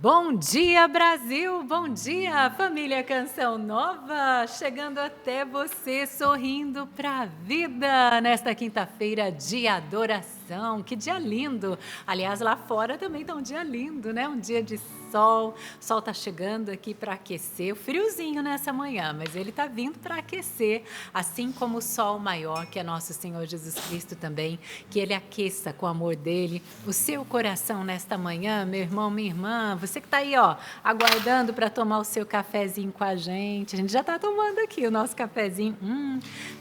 Bom dia, Brasil! Bom dia, família Canção Nova! Chegando até você, sorrindo pra vida nesta quinta-feira de adoração. Que dia lindo! Aliás, lá fora também tá um dia lindo, né? Um dia de sol. O sol tá chegando aqui para aquecer. O friozinho nessa manhã, mas ele tá vindo para aquecer, assim como o sol maior, que é nosso Senhor Jesus Cristo também, que ele aqueça com o amor dele o seu coração nesta manhã, meu irmão, minha irmã. Você que está aí, ó, aguardando para tomar o seu cafezinho com a gente já está tomando aqui o nosso cafezinho.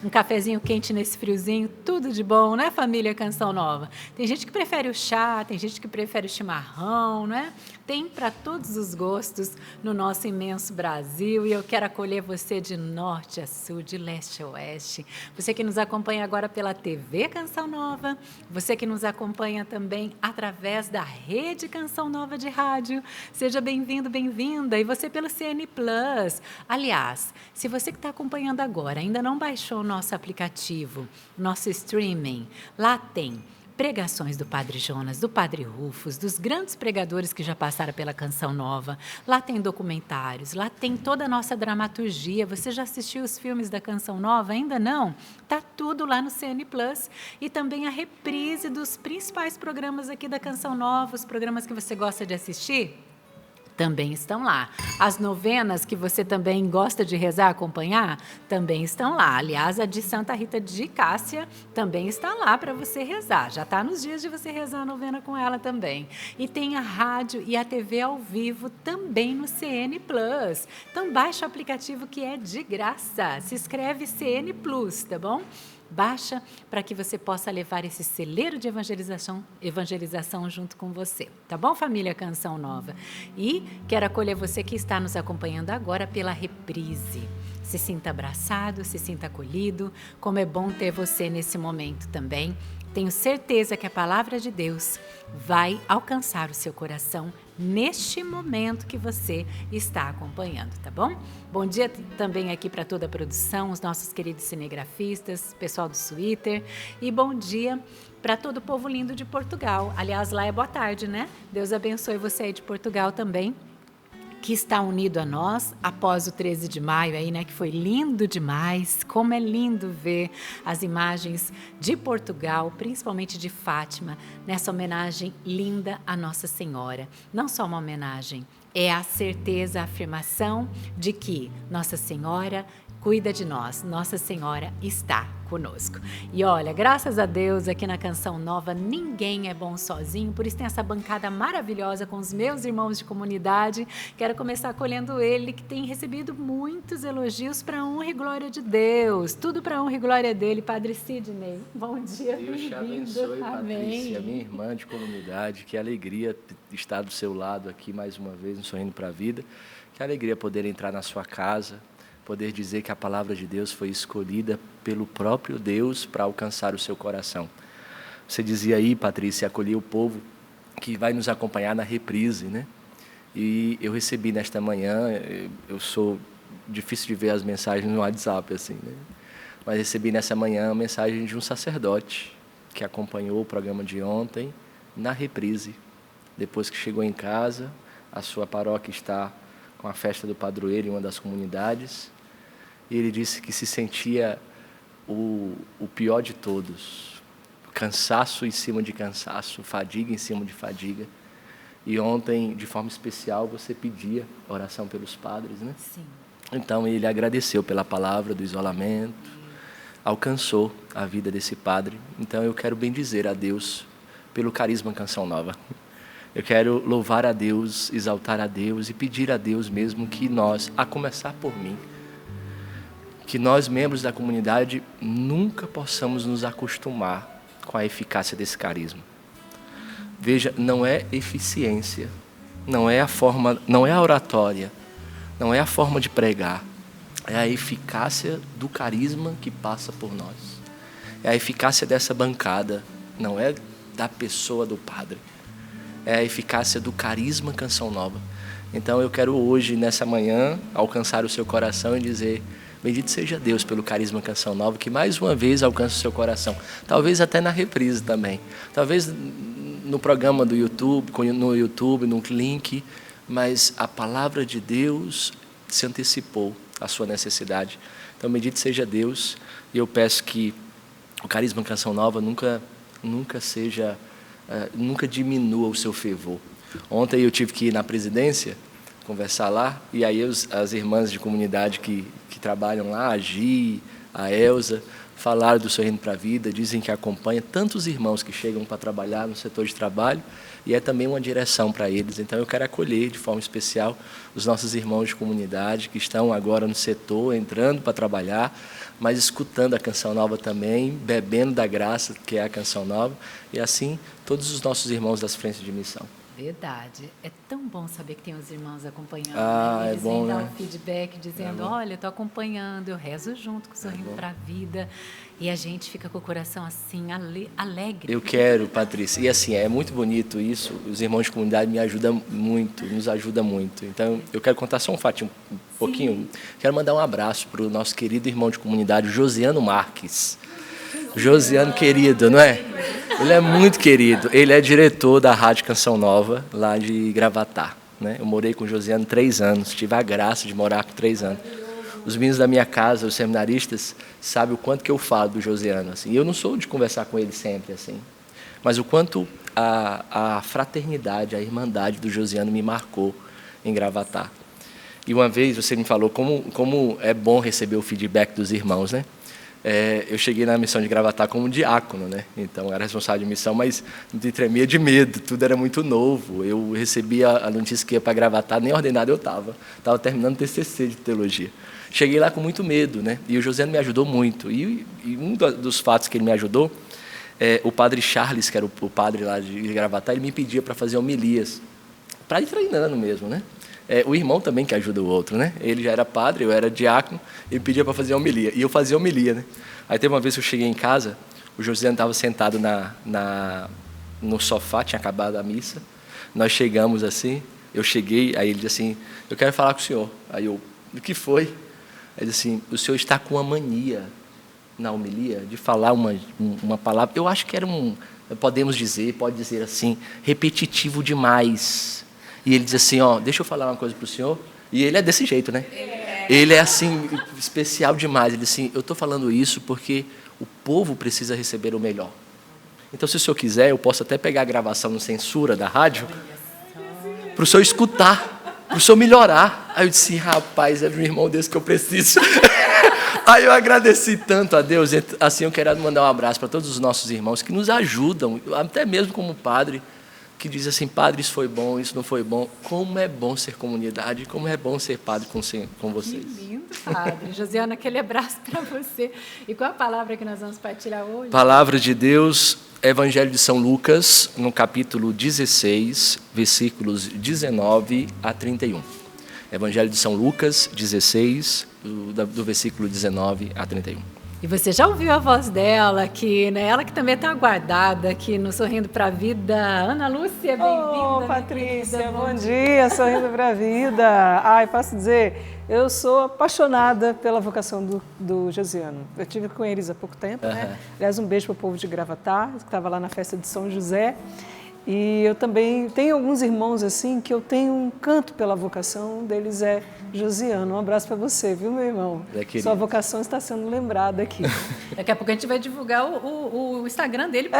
Um cafezinho quente nesse friozinho, tudo de bom, né, família Canção Nova? Tem gente que prefere o chá, tem gente que prefere o chimarrão, né? Tem para todos os gostos no nosso imenso Brasil, e eu quero acolher você de norte a sul, de leste a oeste. Você que nos acompanha agora pela TV Canção Nova, você que nos acompanha também através da Rede Canção Nova de rádio, seja bem-vindo, bem-vinda. E você pelo CN Plus. Aliás, se você que está acompanhando agora ainda não baixou o nosso aplicativo, nosso streaming, lá tem pregações do Padre Jonas, do Padre Rufus, dos grandes pregadores que já passaram pela Canção Nova. Lá tem documentários, lá tem toda a nossa dramaturgia. Você já assistiu os filmes da Canção Nova? Ainda não? Tá tudo lá no CN Plus. E também a reprise dos principais programas aqui da Canção Nova, os programas que você gosta de assistir, também estão lá. As novenas que você também gosta de rezar, acompanhar, também estão lá. Aliás, a de Santa Rita de Cássia também está lá para você rezar. Já está nos dias de você rezar a novena com ela também. E tem a rádio e a TV ao vivo também no CN Plus. Então, baixa o aplicativo que é de graça. Se escreve CN Plus, tá bom? Baixa para que você possa levar esse celeiro de evangelização junto com você. Tá bom, família Canção Nova? E quero acolher você que está nos acompanhando agora pela reprise. Se sinta abraçado, se sinta acolhido. Como é bom ter você nesse momento também. Tenho certeza que a palavra de Deus vai alcançar o seu coração neste momento que você está acompanhando, tá bom? Bom dia também aqui para toda a produção, os nossos queridos cinegrafistas, pessoal do Twitter, e bom dia para todo o povo lindo de Portugal. Aliás, lá é boa tarde, né? Deus abençoe você aí de Portugal também, que está unido a nós após o 13 de maio aí, né, que foi lindo demais. Como é lindo ver as imagens de Portugal, principalmente de Fátima, nessa homenagem linda à Nossa Senhora. Não só uma homenagem, é a certeza, a afirmação de que Nossa Senhora cuida de nós, Nossa Senhora está conosco. E olha, graças a Deus, aqui na Canção Nova, ninguém é bom sozinho, por isso tem essa bancada maravilhosa com os meus irmãos de comunidade. Quero começar acolhendo ele, que tem recebido muitos elogios para a honra e glória de Deus. Tudo para a honra e glória dele, Padre Sidney. Bom dia, Deus te abençoe, Patrícia, minha irmã de comunidade. Que alegria estar do seu lado aqui mais uma vez, no Sorrindo para a Vida. Que alegria poder entrar na sua casa, poder dizer que a palavra de Deus foi escolhida pelo próprio Deus para alcançar o seu coração. Você dizia aí, Patrícia, acolher o povo que vai nos acompanhar na reprise, né? E eu recebi nesta manhã, eu sou difícil de ver as mensagens no WhatsApp, assim, né? Mas recebi nessa manhã a mensagem de um sacerdote que acompanhou o programa de ontem na reprise. Depois que chegou em casa, a sua paróquia está com a festa do padroeiro em uma das comunidades, e ele disse que se sentia o pior de todos, cansaço em cima de cansaço, fadiga em cima de fadiga. E ontem, de forma especial, você pedia oração pelos padres, né? Sim. Então ele agradeceu pela palavra do isolamento, alcançou a vida desse padre. Então eu quero bendizer a Deus pelo carisma Canção Nova. Eu quero louvar a Deus, exaltar a Deus e pedir a Deus mesmo que nós, a começar por mim, que nós, membros da comunidade, nunca possamos nos acostumar com a eficácia desse carisma. Veja, não é eficiência, não é a forma, não é a oratória, não é a forma de pregar, é a eficácia do carisma que passa por nós. É a eficácia dessa bancada, não é da pessoa do padre. É a eficácia do carisma Canção Nova. Então eu quero hoje, nessa manhã, alcançar o seu coração e dizer: bendito seja Deus pelo carisma Canção Nova, que mais uma vez alcança o seu coração. Talvez até na reprise também. Talvez no programa do YouTube, no link, mas a palavra de Deus se antecipou à sua necessidade. Então, bendito seja Deus, e eu peço que o Carisma Canção Nova nunca diminua o seu fervor. Ontem eu tive que ir na presidência, conversar lá, e aí as irmãs de comunidade que trabalham lá, a Gi, a Elza, falaram do Sorrindo para a Vida, dizem que acompanha tantos irmãos que chegam para trabalhar no setor de trabalho, e é também uma direção para eles. Então eu quero acolher de forma especial os nossos irmãos de comunidade que estão agora no setor, entrando para trabalhar, mas escutando a Canção Nova também, bebendo da graça que é a Canção Nova, e assim todos os nossos irmãos das frentes de missão. Verdade. É tão bom saber que tem os irmãos acompanhando. Eles é bom, vêm dar o feedback, dizendo, olha, estou acompanhando, eu rezo junto com o Sorrindo para a Vida. E a gente fica com o coração assim, alegre. Eu quero, Patrícia. E assim, é muito bonito isso. Os irmãos de comunidade me ajudam muito, nos ajudam muito. Então, eu quero contar só um fatinho, um pouquinho. Quero mandar um abraço para o nosso querido irmão de comunidade, Josiano Marques. Josiano querido, não é? Ele é muito querido. Ele é diretor da Rádio Canção Nova, lá de Gravatá, né? Eu morei com o Josiano 3 anos, tive a graça de morar com 3 anos. Os meninos da minha casa, os seminaristas, sabem o quanto que eu falo do Josiano. Assim. Eu não sou de conversar com ele sempre, assim, mas o quanto a fraternidade, a irmandade do Josiano me marcou em Gravatá. E uma vez você me falou como é bom receber o feedback dos irmãos, né? Eu cheguei na missão de Gravatá como diácono, né? Então era responsável de missão, mas me tremia de medo, tudo era muito novo. Eu recebia a notícia que ia para Gravatá, nem ordenado eu estava terminando o TCC de teologia. Cheguei lá com muito medo, né? E o Josiano me ajudou muito. E um dos fatos que ele me ajudou, o padre Charles, que era o padre lá de Gravatá, ele me pedia para fazer homilias, para ir treinando mesmo, né? O irmão também que ajuda o outro, né? Ele já era padre, eu era diácono, ele pedia para fazer homilia, e eu fazia homilia, né? Aí teve uma vez que eu cheguei em casa, o Josiano estava sentado no sofá, tinha acabado a missa, nós chegamos assim, eu cheguei, aí ele disse assim, eu quero falar com o senhor. Aí eu, o que foi? Ele disse assim, o senhor está com uma mania na homilia de falar uma palavra, eu acho que era pode dizer assim, repetitivo demais. E ele diz assim, deixa eu falar uma coisa para o senhor. E ele é desse jeito, né? Ele é assim, especial demais. Ele diz assim, eu estou falando isso porque o povo precisa receber o melhor. Então, se o senhor quiser, eu posso até pegar a gravação no censura da rádio para o senhor escutar, para o senhor melhorar. Aí eu disse, rapaz, é um irmão desse que eu preciso. Aí eu agradeci tanto a Deus. Assim, eu quero mandar um abraço para todos os nossos irmãos que nos ajudam, até mesmo como padre, que diz assim, padre, isso foi bom, isso não foi bom. Como é bom ser comunidade, como é bom ser padre com vocês. Que lindo, padre. Josiana, aquele abraço para você. E qual a palavra que nós vamos partilhar hoje? Palavra de Deus, Evangelho de São Lucas, no capítulo 16, versículos 19 a 31. Evangelho de São Lucas, 16, do versículo 19 a 31. E você já ouviu a voz dela aqui, né? Ela que também está guardada aqui no Sorrindo para a Vida. Ana Lúcia, bem-vinda. Patrícia, bom dia, Sorrindo para a Vida. Ai, posso dizer, eu sou apaixonada pela vocação do Josiano. Eu estive com eles há pouco tempo, né? Aliás, um beijo para o povo de Gravatá, que estava lá na festa de São José. E eu também tenho alguns irmãos assim que eu tenho um canto pela vocação, um deles é Josiano. Um abraço para você, viu, meu irmão? Sua vocação está sendo lembrada aqui. Daqui a pouco a gente vai divulgar o Instagram dele.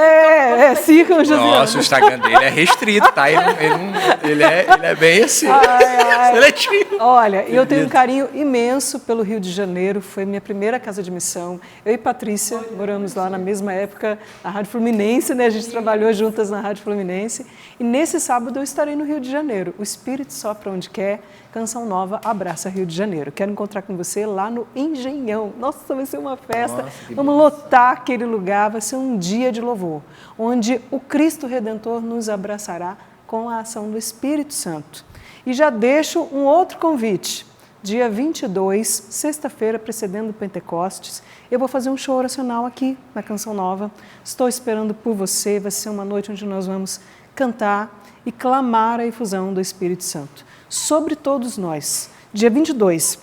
Sigam o Josiano. Nossa, o Instagram dele é restrito, tá? Ele é bem assim, seletivo. Olha, eu tenho um carinho imenso pelo Rio de Janeiro, foi minha primeira casa de missão. Eu e Patrícia moramos lá na mesma época, na Rádio Fluminense, né? A gente trabalhou juntas na Rádio Fluminense. E nesse sábado eu estarei no Rio de Janeiro. O Espírito sopra onde quer, Canção Nova abraça Rio de Janeiro. Quero encontrar com você lá no Engenhão. Nossa, vai ser uma festa. Vamos lotar aquele lugar, vai ser um dia de louvor, onde o Cristo Redentor nos abraçará com a ação do Espírito Santo. E já deixo um outro convite. Dia 22, sexta-feira, precedendo o Pentecostes, eu vou fazer um show oracional aqui na Canção Nova. Estou esperando por você, vai ser uma noite onde nós vamos cantar e clamar a efusão do Espírito Santo sobre todos nós. Dia 22,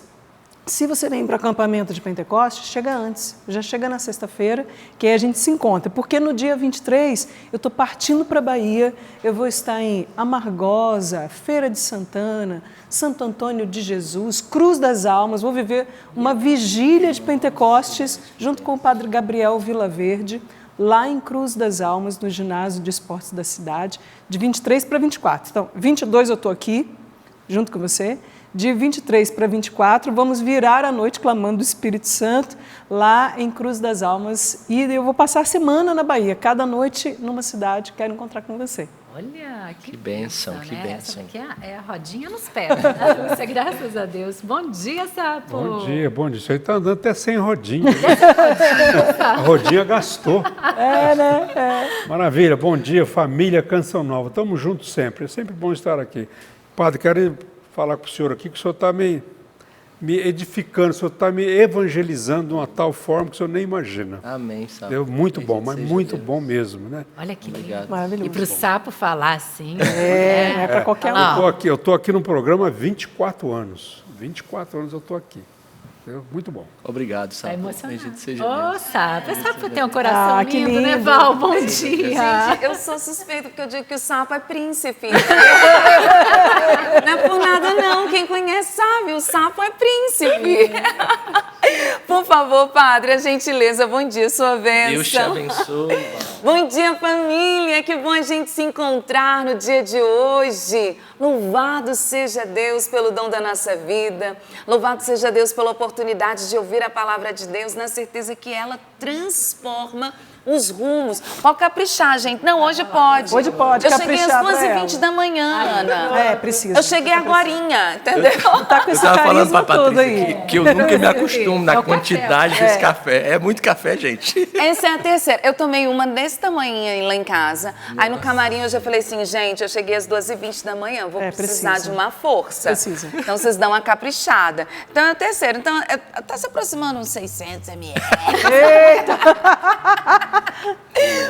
Se você vem para o acampamento de Pentecostes, chega antes, já chega na sexta-feira, que aí a gente se encontra. Porque no dia 23, eu estou partindo para a Bahia, eu vou estar em Amargosa, Feira de Santana, Santo Antônio de Jesus, Cruz das Almas, vou viver uma vigília de Pentecostes junto com o Padre Gabriel Vilaverde, lá em Cruz das Almas, no ginásio de esportes da cidade, de 23 para 24. Então, 22 eu estou aqui, junto com você. De 23 para 24, vamos virar a noite clamando o Espírito Santo lá em Cruz das Almas. E eu vou passar a semana na Bahia, cada noite numa cidade, quero encontrar com você. Olha, que bênção, né? que bênção. Essa aqui é a rodinha nos pés, né? Você, graças a Deus. Bom dia, Sapo. Bom dia, bom dia. Isso aí está andando até sem rodinha. A rodinha gastou. É, né? É. Maravilha, bom dia, família Canção Nova. Estamos juntos sempre, é sempre bom estar aqui. Padre, quero falar com o senhor aqui, que o senhor está me edificando, o senhor está me evangelizando de uma tal forma que o senhor nem imagina. Amém, Sapo. Muito bom, mas muito bom mesmo, né? Olha que Obrigado. Maravilhoso. E para o Sapo falar assim... É para qualquer um. Eu estou aqui no programa há 24 anos. 24 anos eu estou aqui. Muito bom. Obrigado, Sapo. Tá emocionado. Bendito seja Ô, Deus. Sapo, Sapo tem um coração que lindo, né, lindo. Val? Bom dia. Gente, eu sou suspeita porque eu digo que o Sapo é príncipe. Não é por nada não, quem conhece sabe, o Sapo é príncipe. Por favor, Padre, a gentileza, bom dia, sua bênção. Deus te abençoe. Bom dia, família, que bom a gente se encontrar no dia de hoje. Louvado seja Deus pelo dom da nossa vida, louvado seja Deus pela oportunidade de ouvir a palavra de Deus, na certeza que ela transforma os rumos. Pode caprichar, gente. Não, hoje pode. Hoje pode, Eu cheguei às caprichar pra 2h20 ela. da manhã, Ana. É, precisa. Eu cheguei agorinha, entendeu? Tá com Eu esse estava falando carisma para a todo Patrícia aí. que eu nunca me acostumo É na o café. quantidade desse café. É muito café, gente. Essa é a terceira. Eu tomei uma desse tamanho lá em casa. Aí no camarim eu já falei assim, gente, eu cheguei às 2h20 da manhã, vou precisar precisa. de uma força. Precisa. Então vocês dão uma caprichada. Então é a terceira. Então tá se aproximando uns 600 ml.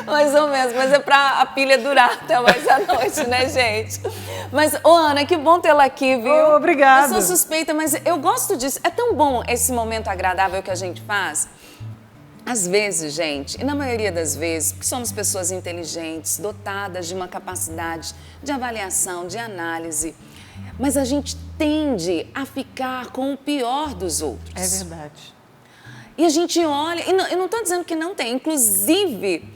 Mais ou menos, mas é pra a pilha durar até mais à noite, né, gente? Mas, ô Ana, que bom tê-la aqui, viu? Oh, obrigada. Eu sou suspeita, mas eu gosto disso. É tão bom esse momento agradável que a gente faz. Às vezes, gente, e na maioria das vezes, porque somos pessoas inteligentes, dotadas de uma capacidade de avaliação, de análise, mas a gente tende a ficar com o pior dos outros. É verdade. E a gente olha, e eu não estou dizendo que não tem, inclusive,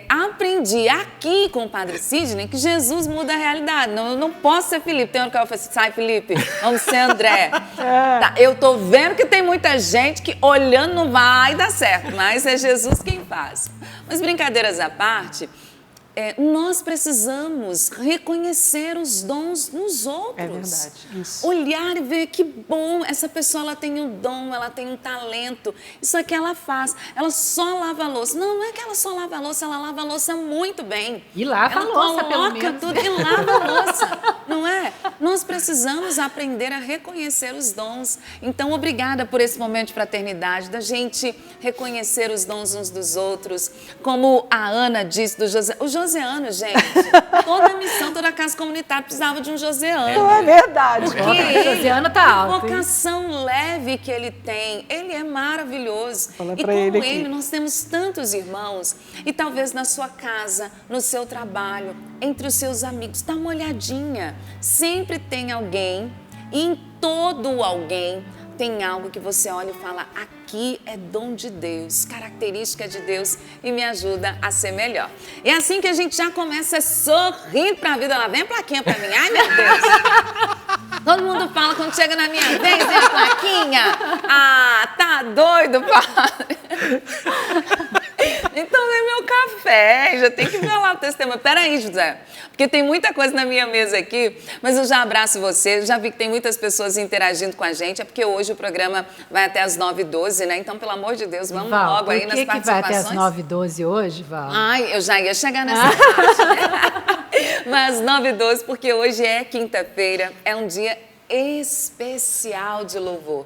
aprendi aqui com o Padre Sidney que Jesus muda a realidade. Não, eu não posso ser Felipe. Tem hora que eu falo assim, sai Felipe, vamos ser André. Tá, eu tô vendo que tem muita gente que olhando não vai dar certo, mas é Jesus quem faz. Mas brincadeiras à parte, nós precisamos reconhecer os dons nos outros. É verdade, isso. Olhar e ver que bom, essa pessoa ela tem um dom, ela tem um talento. Isso é que ela faz. Ela só lava a louça. Não é que ela só lava a louça, ela lava a louça muito bem. E lava a louça, pelo coloca menos. tudo e lava a louça, não é? Nós precisamos aprender a reconhecer os dons. Então, obrigada por esse momento de fraternidade, da gente reconhecer os dons uns dos outros. Como a Ana disse do José. O Joseano, gente, toda a missão, toda a casa comunitária precisava de um Joseano. Não é verdade. Porque Josiano tá alto, a hein? vocação leve que ele tem, ele é maravilhoso. Fala E pra como ele aqui. ele, nós temos tantos irmãos. E talvez na sua casa, no seu trabalho, entre os seus amigos, dá uma olhadinha. Sempre tem alguém, e em todo alguém, tem algo que você olha e fala, aqui é dom de Deus, característica de Deus e me ajuda a ser melhor. E é assim que a gente já começa sorrindo pra vida. Lá vem a plaquinha pra mim. Ai, meu Deus. Todo mundo fala quando chega na minha vez, vem a plaquinha. Ah, tá doido, padre. Então vem meu café, já tem que falar o testemunho. Peraí, José, porque tem muita coisa na minha mesa aqui, mas eu já abraço você, já vi que tem muitas pessoas interagindo com a gente, é porque hoje o programa vai até as 9h12, né? Então, pelo amor de Deus, vamos Val, logo aí por nas que participações. vai até as 9h12 hoje, Val? Ai, eu já ia chegar nessa parte, né? Mas 9h12, porque hoje é quinta-feira, é um dia especial de louvor.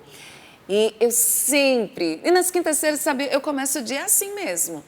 E eu sempre, e nas quintas-feiras, sabe, eu começo o dia assim mesmo.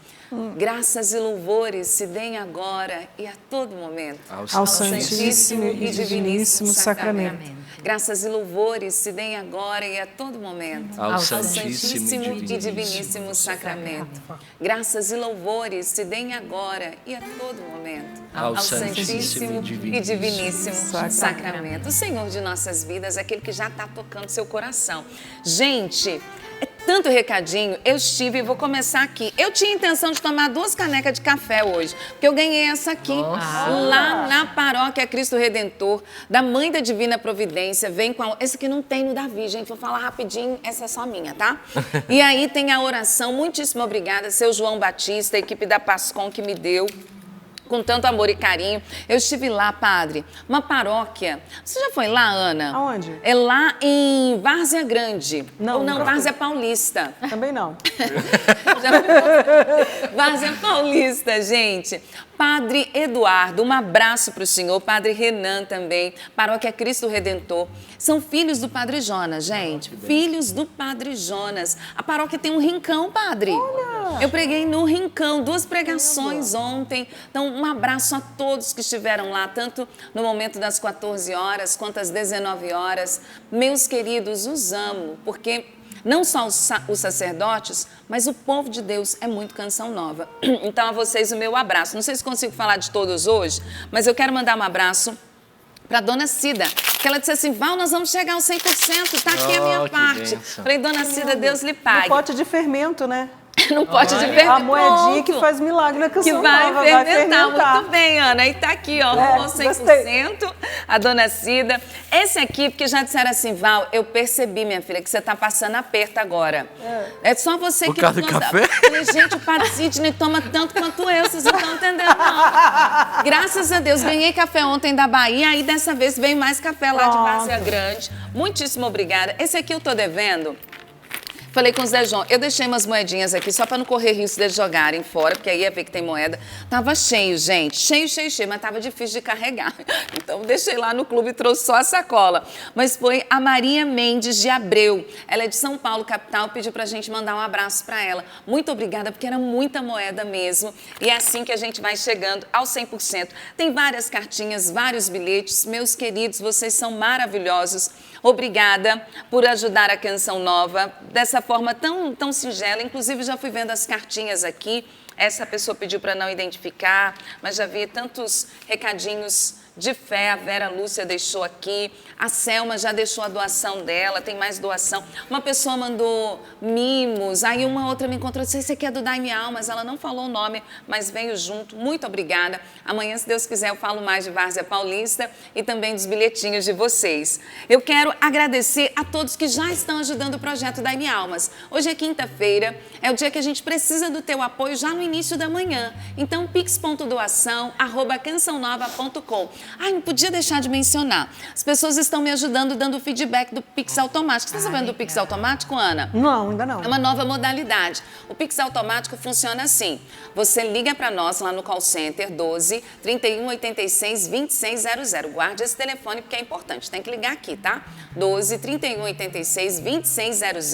Graças e louvores se deem agora e a todo momento ao Santíssimo e Diviníssimo Sacramento. Graças e louvores se deem agora e a todo momento ao Santíssimo e Diviníssimo Sacramento. Graças e louvores se deem agora e a todo momento ao Santíssimo e Diviníssimo Sacramento. O Senhor de nossas vidas é aquele que já está tocando seu coração. Gente, é tanto recadinho, eu estive e vou começar aqui. Eu tinha intenção de tomar 2 canecas de café hoje, porque eu ganhei essa aqui, lá na Paróquia Cristo Redentor, da Mãe da Divina Providência. Vem com esse aqui não tem no Davi, gente, vou falar rapidinho, essa é só minha, tá? E aí tem a oração, muitíssimo obrigada, seu João Batista, a equipe da Pascom que me deu com tanto amor e carinho. Eu estive lá, padre, uma paróquia. Você já foi lá, Ana? Aonde? É lá em Várzea Grande. Não, ou não, Várzea Paulista. Também não. Várzea Paulista, gente. Padre Eduardo, um abraço para o senhor. Padre Renan também. Paróquia Cristo Redentor. São filhos do Padre Jonas, gente. Filhos do Padre Jonas. A paróquia tem um rincão, padre. Olha. Eu preguei no rincão, 2 pregações ontem. Então, um abraço a todos que estiveram lá, tanto no momento das 14 horas quanto às 19 horas. Meus queridos, os amo, porque não só os sacerdotes, mas o povo de Deus é muito Canção Nova. Então, a vocês o meu abraço. Não sei se consigo falar de todos hoje, mas eu quero mandar um abraço para Dona Cida, que ela disse assim, Val, nós vamos chegar aos 100%, tá aqui a minha parte. Bênção. Falei, Dona Cida, Deus lhe pague. Um pote de fermento, né? Não pode de fermento. A moedinha que faz milagre na Canção Nova. Nova. Vai fermentar. Muito bem, Ana. E tá aqui, ó, o 100%, gostei. a Dona Cida. Esse aqui, porque já disseram assim, Val, eu percebi, minha filha, que você tá passando aperto agora. É só você Por que... causa do café? Falei, gente, o Padre Sidney toma tanto quanto eu, vocês não estão entendendo, não. Graças a Deus, ganhei café ontem da Bahia, aí dessa vez veio mais café lá de Várzea Grande. Muitíssimo obrigada. Esse aqui eu tô devendo. Falei com o Zé João, eu deixei umas moedinhas aqui só para não correr risco deles jogarem fora, porque aí ia ver que tem moeda. Tava cheio, gente, cheio, mas tava difícil de carregar. Então deixei lá no clube e trouxe só a sacola. Mas foi a Maria Mendes de Abreu. Ela é de São Paulo, capital, pediu pra gente mandar um abraço para ela. Muito obrigada, porque era muita moeda mesmo. E é assim que a gente vai chegando ao 100%. Tem várias cartinhas, vários bilhetes. Meus queridos, vocês são maravilhosos. Obrigada por ajudar a Canção Nova dessa forma tão singela. Inclusive, já fui vendo as cartinhas aqui. Essa pessoa pediu para não identificar, mas já vi tantos recadinhos de fé. A Vera Lúcia deixou aqui, a Selma já deixou a doação dela, tem mais doação. Uma pessoa mandou mimos, aí uma outra me encontrou e disse, esse aqui é do Dai-me Almas, ela não falou o nome, mas veio junto. Muito obrigada. Amanhã, se Deus quiser, eu falo mais de Várzea Paulista e também dos bilhetinhos de vocês. Eu quero agradecer a todos que já estão ajudando o projeto Dai-me Almas. Hoje é quinta-feira, é o dia que a gente precisa do teu apoio já no início da manhã. Então, pix.doação@cançãonova.com. Ai, não podia deixar de mencionar. As pessoas estão me ajudando, dando feedback do Pix Automático. Você está sabendo do Pix Automático, Ana? Não, ainda não. É uma nova modalidade. O Pix Automático funciona assim. Você liga para nós lá no call center 12 31 86 2600. Guarde esse telefone porque é importante. Tem que ligar aqui, tá? 12 31 86 2600.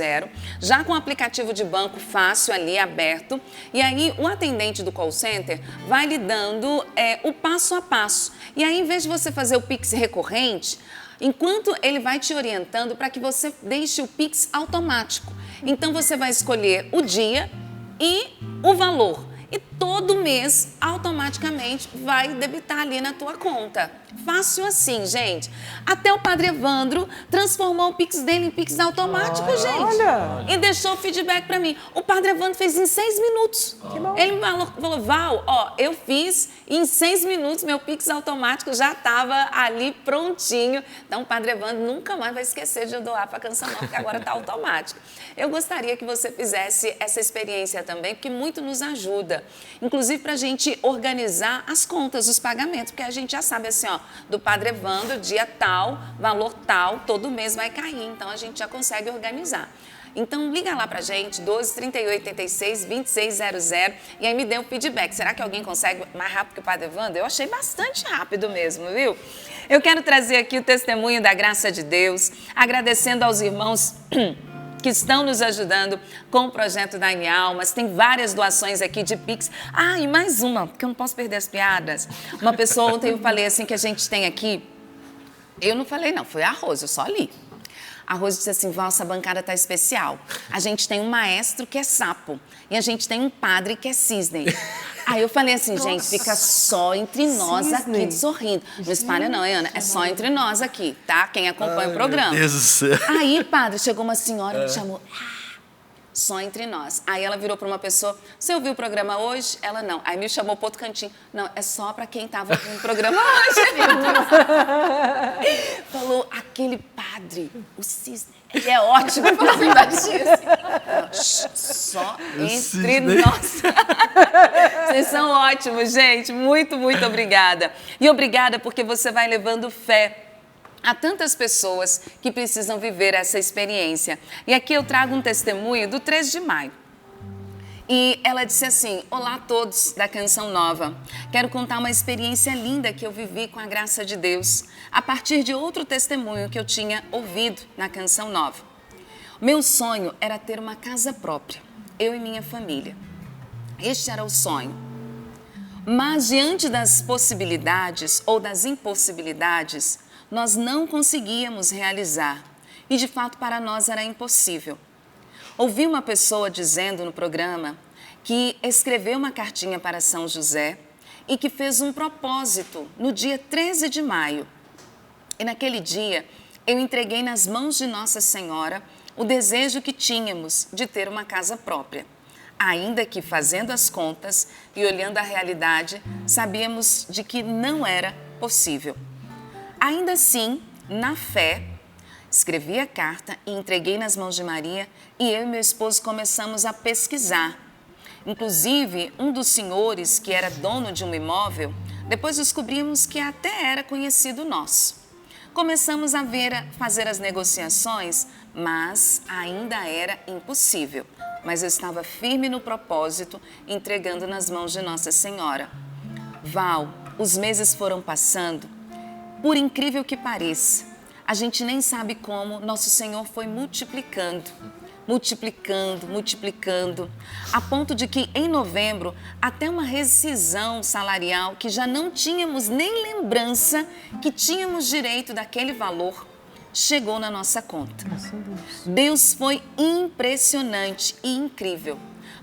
Já com o aplicativo de banco fácil ali, aberto. E aí, o atendente do call center vai lhe dando o passo a passo. E aí, em vez de você fazer o Pix recorrente, enquanto ele vai te orientando para que você deixe o Pix automático. Então, você vai escolher o dia e o valor. E todo mês, automaticamente, vai debitar ali na tua conta. Fácil assim, gente. Até o Padre Evandro transformou o Pix dele em Pix automático, gente. Olha! E deixou o feedback pra mim. O Padre Evandro fez em 6 minutos. Que bom. Ele me falou, Val, ó, eu fiz e em 6 minutos meu Pix automático já estava ali prontinho. Então o Padre Evandro nunca mais vai esquecer de doar para a Canção Nova, porque agora está automático. Eu gostaria que você fizesse essa experiência também, porque muito nos ajuda. Inclusive para a gente organizar as contas, os pagamentos, porque a gente já sabe assim, ó, do Padre Evandro, dia tal, valor tal, todo mês vai cair, então a gente já consegue organizar. Então, liga lá pra gente, 12 38 86 2600, e aí me dê um feedback. Será que alguém consegue mais rápido que o Padre Evandro? Eu achei bastante rápido mesmo, viu? Eu quero trazer aqui o testemunho da graça de Deus, agradecendo aos irmãos que estão nos ajudando com o projeto Dai-me Almas. Tem várias doações aqui de Pix. Ah, e mais uma, porque eu não posso perder as piadas. Uma pessoa ontem eu falei assim que a gente tem aqui, eu não falei não, foi a Rose, eu só li. A Rose disse assim, Val, essa bancada tá especial. A gente tem um maestro que é sapo e a gente tem um padre que é cisne. Aí eu falei assim, gente, fica só entre nós aqui sorrindo. Não espalha não, hein, Ana? É só entre nós aqui, tá? Quem acompanha o programa. Meu Deus do céu. Aí, padre, chegou uma senhora e me chamou. Só entre nós. Aí ela virou para uma pessoa, você ouviu o programa hoje? Ela não. Aí me chamou para outro cantinho. Não, é só para quem estava ouvindo o programa hoje. Falou, aquele padre, o cisne, ele é ótimo. Eu falei assim, baixinho. Só entre nós. Vocês são ótimos, gente. Muito, muito obrigada. E obrigada porque você vai levando fé a tantas pessoas que precisam viver essa experiência. E aqui eu trago um testemunho do 3 de maio. E ela disse assim, olá a todos da Canção Nova. Quero contar uma experiência linda que eu vivi com a graça de Deus, a partir de outro testemunho que eu tinha ouvido na Canção Nova. Meu sonho era ter uma casa própria, eu e minha família. Este era o sonho. Mas diante das possibilidades ou das impossibilidades, nós não conseguíamos realizar e, de fato, para nós era impossível. Ouvi uma pessoa dizendo no programa que escreveu uma cartinha para São José e que fez um propósito no dia 13 de maio. E naquele dia eu entreguei nas mãos de Nossa Senhora o desejo que tínhamos de ter uma casa própria. Ainda que fazendo as contas e olhando a realidade, sabíamos de que não era possível. Ainda assim, na fé, escrevi a carta e entreguei nas mãos de Maria e eu e meu esposo começamos a pesquisar. Inclusive, um dos senhores que era dono de um imóvel, depois descobrimos que até era conhecido nosso. Começamos a fazer as negociações, mas ainda era impossível. Mas eu estava firme no propósito, entregando nas mãos de Nossa Senhora. Val, os meses foram passando. Por incrível que pareça, a gente nem sabe como Nosso Senhor foi multiplicando, a ponto de que em novembro, até uma rescisão salarial que já não tínhamos nem lembrança que tínhamos direito daquele valor, chegou na nossa conta. Deus foi impressionante e incrível.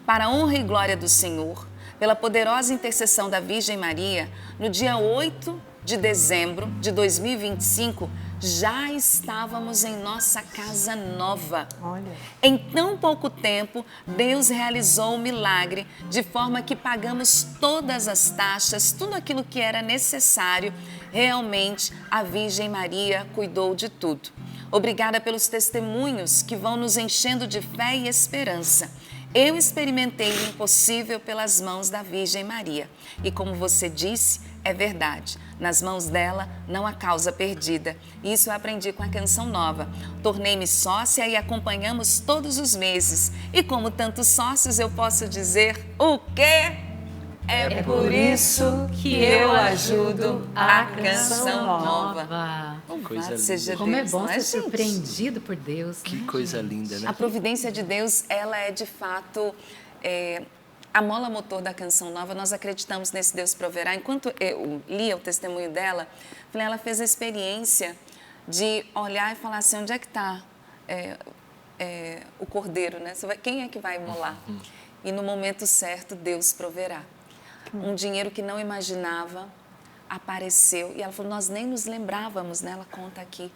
Para a honra e glória do Senhor, pela poderosa intercessão da Virgem Maria, no dia 8 de dezembro de 2025, já estávamos em nossa casa nova. Olha. Em tão pouco tempo, Deus realizou o milagre, de forma que pagamos todas as taxas, tudo aquilo que era necessário. Realmente, a Virgem Maria cuidou de tudo. Obrigada pelos testemunhos que vão nos enchendo de fé e esperança. Eu experimentei o impossível pelas mãos da Virgem Maria. E como você disse, é verdade. Nas mãos dela não há causa perdida. Isso eu aprendi com a Canção Nova. Tornei-me sócia e acompanhamos todos os meses. E como tantos sócios, eu posso dizer o quê? É por isso que eu ajudo a Canção Nova. Coisa linda. Como é bom ser surpreendido por Deus. Que coisa linda, né? A providência de Deus, ela é de fato a mola motor da Canção Nova. Nós acreditamos nesse Deus proverá. Enquanto eu lia o testemunho dela, falei, ela fez a experiência de olhar e falar assim, onde é que está o cordeiro, né? Quem é que vai imolar? E no momento certo, Deus proverá. Um dinheiro que não imaginava apareceu e ela falou, nós nem nos lembrávamos, né? Ela conta aqui.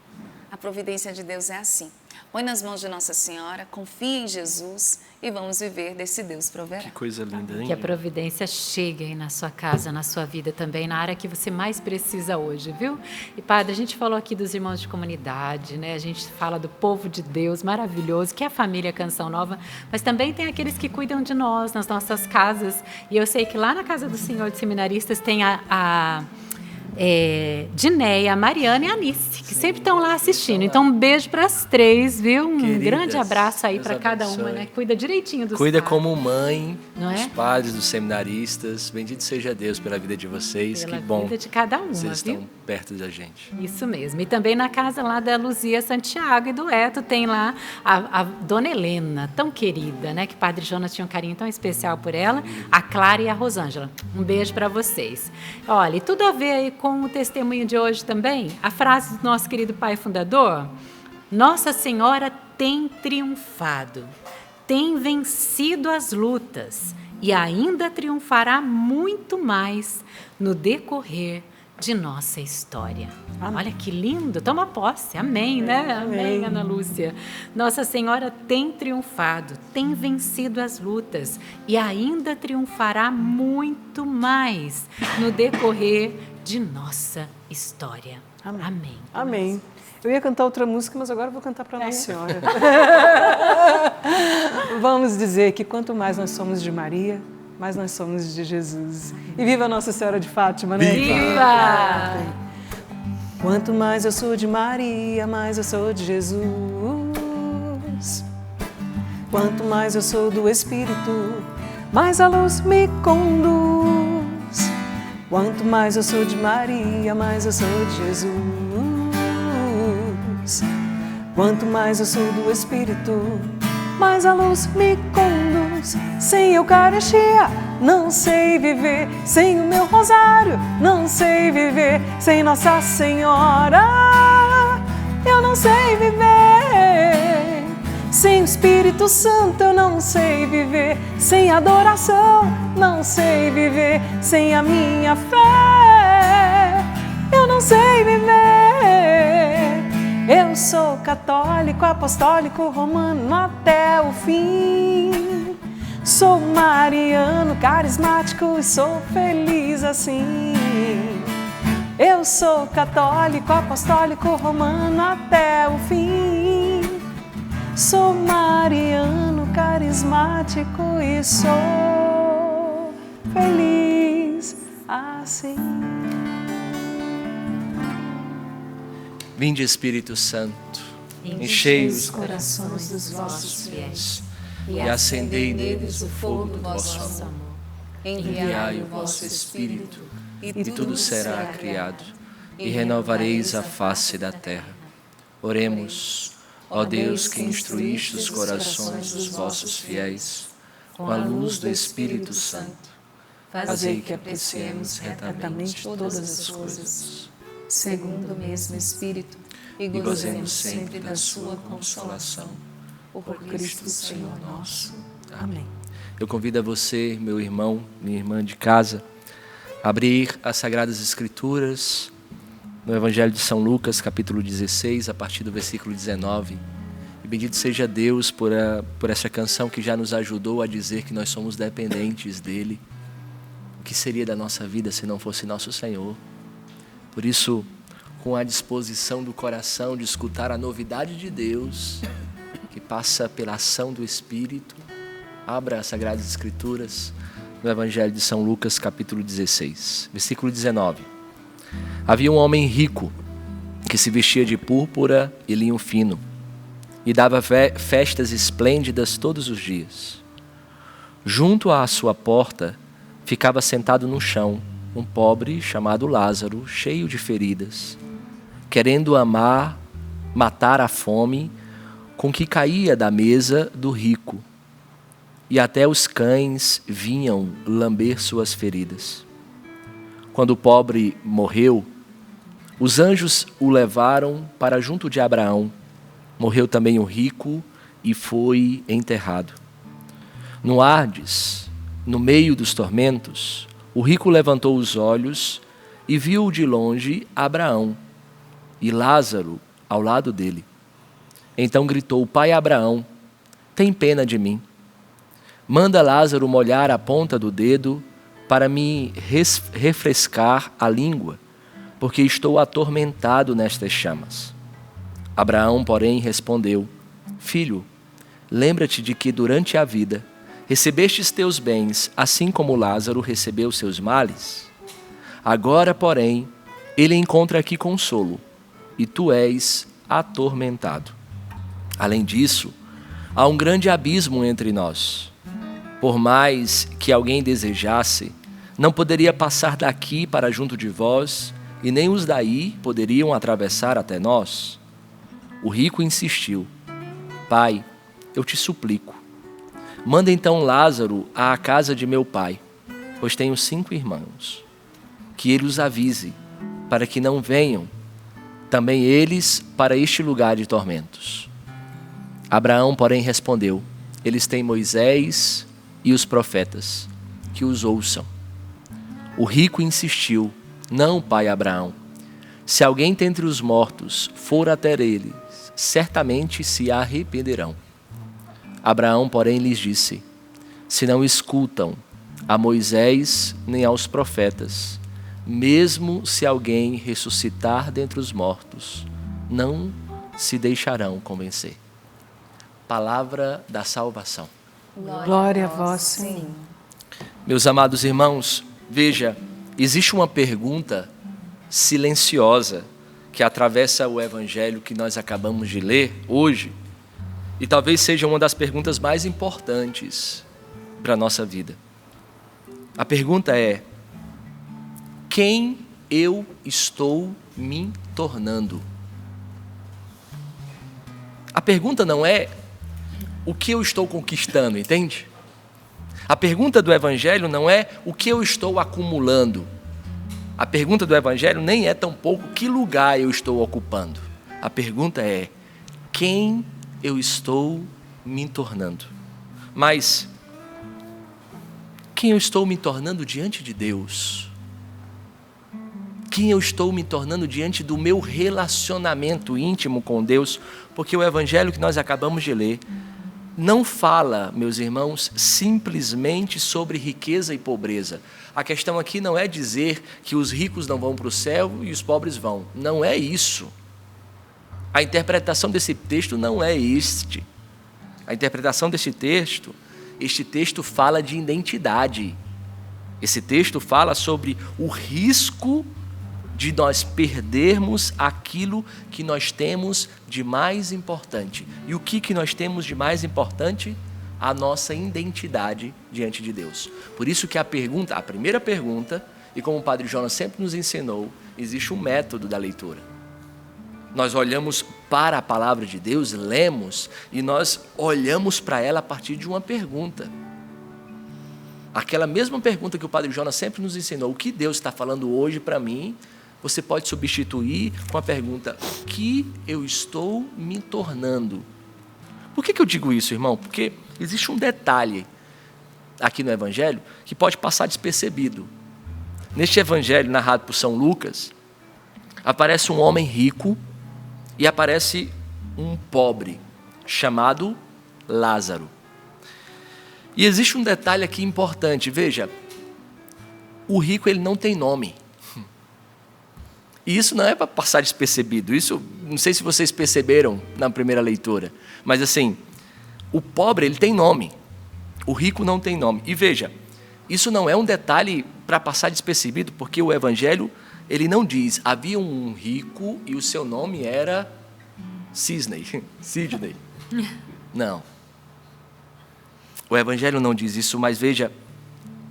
A providência de Deus é assim. Põe nas mãos de Nossa Senhora, confia em Jesus e vamos viver desse Deus proverá. Que coisa linda, hein? Que a providência chegue aí na sua casa, na sua vida também, na área que você mais precisa hoje, viu? E, Padre, a gente falou aqui dos irmãos de comunidade, né? A gente fala do povo de Deus maravilhoso, que é a família Canção Nova, mas também tem aqueles que cuidam de nós, nas nossas casas. E eu sei que lá na casa do Senhor de Seminaristas tem a Dinéia, a Mariana e a Anice, que sempre estão lá assistindo. Então, um beijo para as três, viu? Um Queridas, grande abraço aí Deus para cada uma, abençoe. né? Cuida direitinho dos Cuida pais. como mãe Não é? dos padres, dos seminaristas. Bendito seja Deus pela vida de vocês. Pela Que bom vida de cada uma, vocês viu? estão perto da gente. Isso mesmo. E também na casa lá da Luzia Santiago e do Eto tem lá a Dona Helena, tão querida, né? Que o Padre Jonas tinha um carinho tão especial por ela. A Clara e a Rosângela. Um beijo para vocês. Olha, e tudo a ver aí com o testemunho de hoje também, a frase do nosso querido pai fundador: Nossa Senhora tem triunfado, tem vencido as lutas e ainda triunfará muito mais no decorrer de nossa história. Olha que lindo, toma posse, amém, né? Amém, Ana Lúcia. Nossa Senhora tem triunfado, tem vencido as lutas e ainda triunfará muito mais no decorrer de nossa história. Amém. Amém. Eu ia cantar outra música, mas agora eu vou cantar para Nossa Senhora. Vamos dizer que quanto mais nós somos de Maria, mais nós somos de Jesus. E viva Nossa Senhora de Fátima, né? Viva! Quanto mais eu sou de Maria, mais eu sou de Jesus. Quanto mais eu sou do Espírito, mais a luz me conduz. Quanto mais eu sou de Maria, mais eu sou de Jesus. Quanto mais eu sou do Espírito, mais a luz me conduz. Sem Eucaristia, não sei viver. Sem o meu rosário, não sei viver. Sem Nossa Senhora, eu não sei viver. Sem o Espírito Santo, eu não sei viver. Sem adoração, não sei viver. Sem a minha fé, eu não sei viver. Eu sou católico, apostólico, romano até o fim. Sou mariano, carismático e sou feliz assim. Eu sou católico, apostólico, romano até o fim. Sou mariano, carismático e sou feliz assim. Vinde, Espírito Santo, enchei os corações dos vossos fiéis e acendei neles o fogo do vosso vosso amor. amor. Enviai o vosso Espírito, e tudo será criado, e renovareis a face da terra. Oremos, ó Deus, que instruíste os corações dos vossos fiéis com a luz do Espírito Santo. Fazei que apreciemos retamente todas as coisas, segundo o mesmo Espírito, e gozemos sempre da sua consolação. por Cristo Senhor nosso. Amém. Eu convido a você, meu irmão, minha irmã de casa, a abrir as Sagradas Escrituras no Evangelho de São Lucas, capítulo 16, a partir do versículo 19. E bendito seja Deus por essa canção que já nos ajudou a dizer que nós somos dependentes dEle. O que seria da nossa vida se não fosse nosso Senhor? Por isso, com a disposição do coração de escutar a novidade de Deus, que passa pela ação do Espírito, abra as Sagradas Escrituras no Evangelho de São Lucas, capítulo 16, versículo 19. Havia um homem rico que se vestia de púrpura e linho fino e dava festas esplêndidas todos os dias. Junto à sua porta ficava sentado no chão um pobre chamado Lázaro, cheio de feridas, querendo matar a fome com que caía da mesa do rico, e até os cães vinham lamber suas feridas. Quando o pobre morreu, os anjos o levaram para junto de Abraão. Morreu também o rico e foi enterrado. No Hades, no meio dos tormentos, o rico levantou os olhos e viu de longe Abraão e Lázaro ao lado dele. Então gritou: Pai Abraão, tem pena de mim. Manda Lázaro molhar a ponta do dedo para me refrescar a língua, porque estou atormentado nestas chamas. Abraão, porém, respondeu: Filho, lembra-te de que durante a vida recebestes teus bens, assim como Lázaro recebeu seus males. Agora, porém, ele encontra aqui consolo, e tu és atormentado. Além disso, há um grande abismo entre nós. Por mais que alguém desejasse, não poderia passar daqui para junto de vós, e nem os daí poderiam atravessar até nós. O rico insistiu: Pai, eu te suplico, manda então Lázaro à casa de meu pai, pois tenho 5 irmãos, que ele os avise, para que não venham também eles para este lugar de tormentos. Abraão, porém, respondeu: eles têm Moisés e os profetas, que os ouçam. O rico insistiu: não, pai Abraão, se alguém dentre os mortos for até eles, certamente se arrependerão. Abraão, porém, lhes disse: se não escutam a Moisés nem aos profetas, mesmo se alguém ressuscitar dentre os mortos, não se deixarão convencer. Palavra da salvação. Glória a vós, Senhor. Meus amados irmãos, veja, existe uma pergunta silenciosa que atravessa o evangelho que nós acabamos de ler hoje, e talvez seja uma das perguntas mais importantes para a nossa vida. A pergunta é: quem eu estou me tornando? A pergunta não é o que eu estou conquistando, entende? A pergunta do evangelho não é o que eu estou acumulando. A pergunta do evangelho nem é tampouco que lugar eu estou ocupando. A pergunta é: quem eu estou me tornando? Mas quem eu estou me tornando diante de Deus? Quem eu estou me tornando diante do meu relacionamento íntimo com Deus? Porque o evangelho que nós acabamos de ler não fala, meus irmãos, simplesmente sobre riqueza e pobreza. A questão aqui não é dizer que os ricos não vão para o céu e os pobres vão. Não é isso. A interpretação desse texto não é este. A interpretação deste texto, este texto fala de identidade. Esse texto fala sobre o risco de nós perdermos aquilo que nós temos de mais importante. E o que nós temos de mais importante? A nossa identidade diante de Deus. Por isso que a primeira pergunta, e como o Padre Jonas sempre nos ensinou, existe um método da leitura. Nós olhamos para a palavra de Deus, lemos, e nós olhamos para ela a partir de uma pergunta. Aquela mesma pergunta que o Padre Jonas sempre nos ensinou: o que Deus está falando hoje para mim? Você pode substituir com a pergunta: o que eu estou me tornando? Por que eu digo isso, irmão? Porque existe um detalhe aqui no Evangelho que pode passar despercebido. Neste Evangelho narrado por São Lucas, aparece um homem rico e aparece um pobre chamado Lázaro. E existe um detalhe aqui importante. Veja, o rico ele não tem nome. E isso não é para passar despercebido. Isso, não sei se vocês perceberam na primeira leitura, mas assim, o pobre ele tem nome, o rico não tem nome. E veja, isso não é um detalhe para passar despercebido, porque o evangelho ele não diz: havia um rico e o seu nome era Sidney. Não. O evangelho não diz isso, mas veja,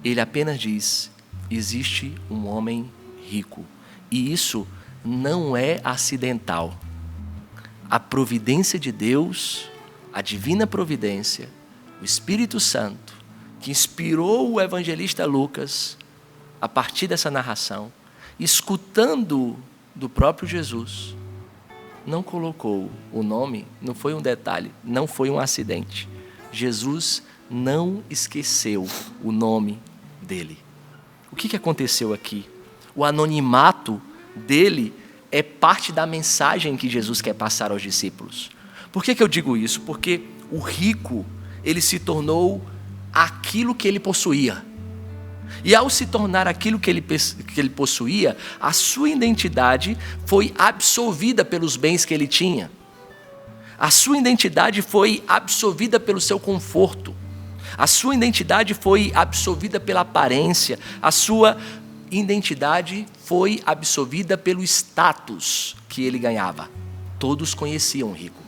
ele apenas diz: existe um homem rico. E isso não é acidental. A providência de Deus, a divina providência, o Espírito Santo, que inspirou o evangelista Lucas, a partir dessa narração, escutando do próprio Jesus, não colocou o nome, não foi um detalhe, não foi um acidente. Jesus não esqueceu o nome dele. O que aconteceu aqui? O anonimato dele é parte da mensagem que Jesus quer passar aos discípulos. Por que eu digo isso? Porque o rico, ele se tornou aquilo que ele possuía. E ao se tornar aquilo que ele possuía, a sua identidade foi absorvida pelos bens que ele tinha. A sua identidade foi absorvida pelo seu conforto. A sua identidade foi absorvida pela aparência. A sua identidade foi absorvida pelo status que ele ganhava. Todos conheciam o rico.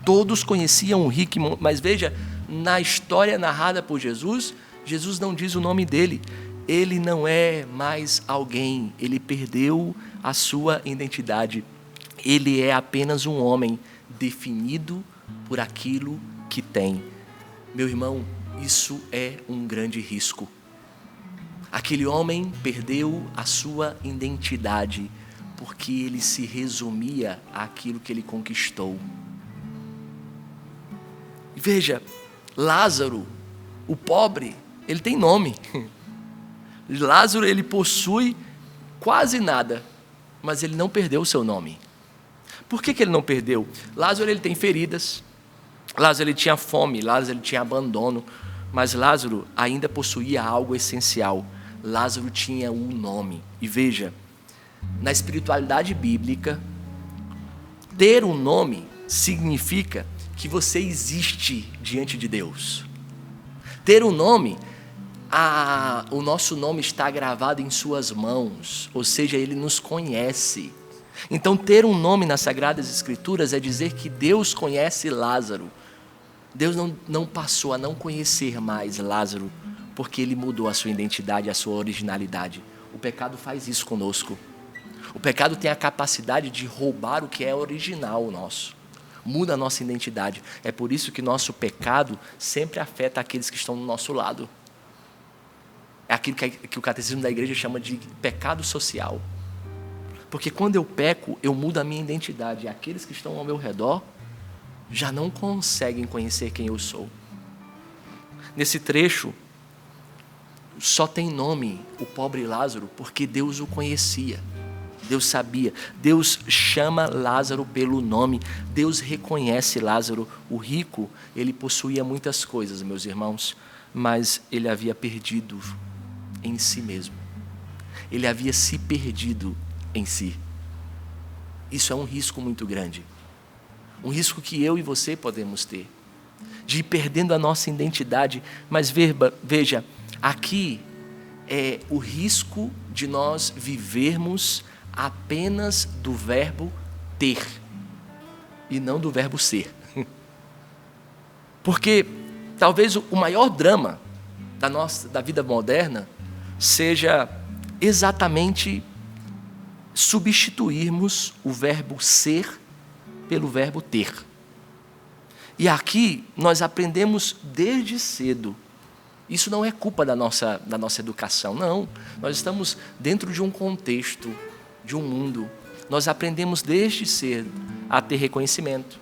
Todos conheciam o rico, mas veja, na história narrada por Jesus, Jesus não diz o nome dele. Ele não é mais alguém, ele perdeu a sua identidade. Ele é apenas um homem definido por aquilo que tem. Meu irmão, isso é um grande risco. Aquele homem perdeu a sua identidade porque ele se resumia àquilo que ele conquistou. Veja, Lázaro, o pobre, ele tem nome. Lázaro, ele possui quase nada, mas ele não perdeu o seu nome. Por que ele não perdeu? Lázaro, ele tem feridas, Lázaro, ele tinha fome, Lázaro, ele tinha abandono, mas Lázaro ainda possuía algo essencial. Lázaro tinha um nome. E veja, na espiritualidade bíblica, ter um nome significa que você existe diante de Deus. Ter um nome, o nosso nome está gravado em suas mãos, ou seja, ele nos conhece. Então, ter um nome nas Sagradas Escrituras é dizer que Deus conhece Lázaro. Deus não passou a não conhecer mais Lázaro, porque ele mudou a sua identidade, a sua originalidade. O pecado faz isso conosco. O pecado tem a capacidade de roubar o que é original nosso. Muda a nossa identidade. É por isso que nosso pecado sempre afeta aqueles que estão do nosso lado. É aquilo que o catecismo da igreja chama de pecado social. Porque quando eu peco, eu mudo a minha identidade. E aqueles que estão ao meu redor já não conseguem conhecer quem eu sou. Nesse trecho, só tem nome o pobre Lázaro porque Deus o conhecia. Deus sabia. Deus chama Lázaro pelo nome. Deus reconhece Lázaro. O rico, ele possuía muitas coisas, meus irmãos, mas ele havia perdido em si mesmo. Ele havia se perdido em si. Isso é um risco muito grande. Um risco que eu e você podemos ter. De ir perdendo a nossa identidade. Mas veja, aqui é o risco de nós vivermos apenas do verbo ter e não do verbo ser. Porque talvez o maior drama da vida moderna seja exatamente substituirmos o verbo ser pelo verbo ter. E aqui nós aprendemos desde cedo. Isso não é culpa da nossa educação, não. Nós estamos dentro de um contexto, de um mundo. Nós aprendemos desde cedo a ter reconhecimento.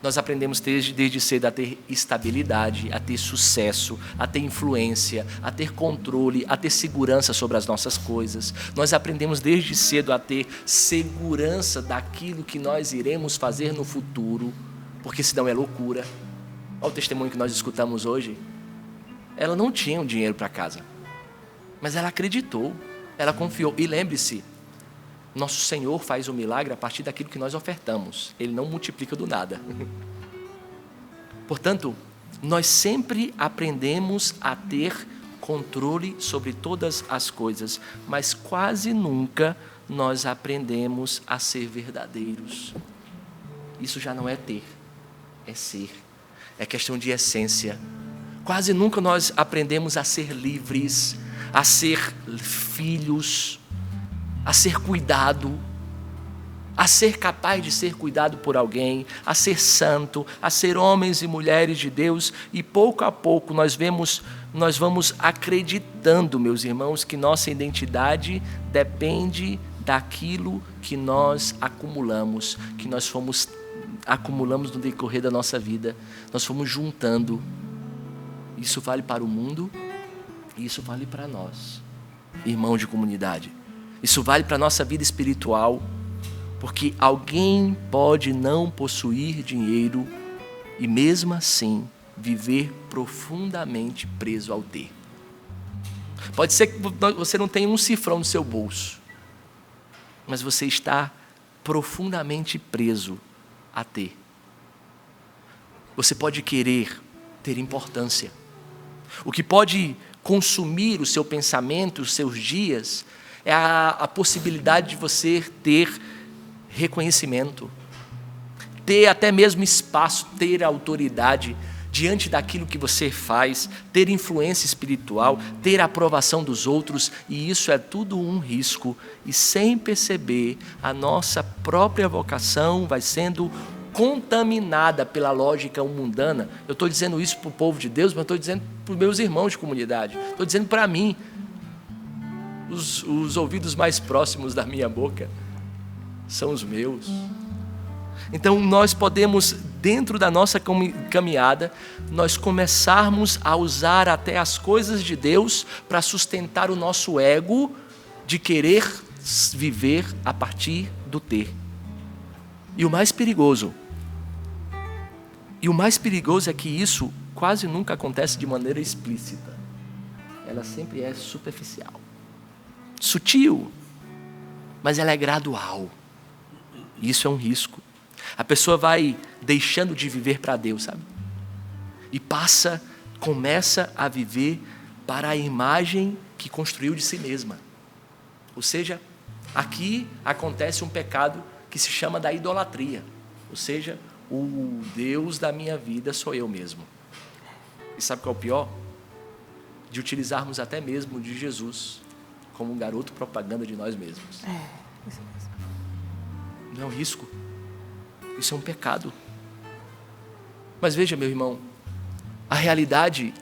Nós aprendemos desde cedo a ter estabilidade, a ter sucesso, a ter influência, a ter controle, a ter segurança sobre as nossas coisas. Nós aprendemos desde cedo a ter segurança daquilo que nós iremos fazer no futuro, porque senão é loucura. Olha o testemunho que nós escutamos hoje. Ela não tinha um dinheiro para casa, mas ela acreditou, ela confiou. E lembre-se, nosso Senhor faz o milagre a partir daquilo que nós ofertamos. Ele não multiplica do nada. Portanto, nós sempre aprendemos a ter controle sobre todas as coisas, mas quase nunca nós aprendemos a ser verdadeiros. Isso já não é ter, é ser. É questão de essência. Quase nunca nós aprendemos a ser livres, a ser filhos, a ser cuidado, a ser capaz de ser cuidado por alguém, a ser santo, a ser homens e mulheres de Deus. E pouco a pouco nós vamos acreditando, meus irmãos, que nossa identidade depende daquilo que nós acumulamos, que nós acumulamos no decorrer da nossa vida. Nós fomos juntando. Isso vale para o mundo e isso vale para nós, irmão de comunidade. Isso vale para a nossa vida espiritual, porque alguém pode não possuir dinheiro e mesmo assim viver profundamente preso ao ter. Pode ser que você não tenha um cifrão no seu bolso, mas você está profundamente preso a ter. Você pode querer ter importância, O que pode consumir o seu pensamento, os seus dias, é a possibilidade de você ter reconhecimento, ter até mesmo espaço, ter autoridade diante daquilo que você faz, ter influência espiritual, ter a aprovação dos outros, e isso é tudo um risco. E sem perceber, a nossa própria vocação vai sendo contaminada pela lógica mundana. Eu estou dizendo isso para o povo de Deus, mas estou dizendo para os meus irmãos de comunidade, estou dizendo para mim. Os ouvidos mais próximos da minha boca são os meus. Então nós podemos, dentro da nossa caminhada, nós começarmos a usar até as coisas de Deus para sustentar o nosso ego de querer viver a partir do ter. E o mais perigoso é que isso quase nunca acontece de maneira explícita. Ela sempre é superficial, sutil, mas ela é gradual. E isso é um risco. A pessoa vai deixando de viver para Deus, sabe? E começa a viver para a imagem que construiu de si mesma. Ou seja, aqui acontece um pecado que se chama da idolatria. Ou seja, o Deus da minha vida sou eu mesmo. E sabe qual é o pior? De utilizarmos até mesmo de Jesus como um garoto propaganda de nós mesmos. Isso mesmo. Não é um risco. Isso é um pecado. Mas veja, meu irmão, a realidade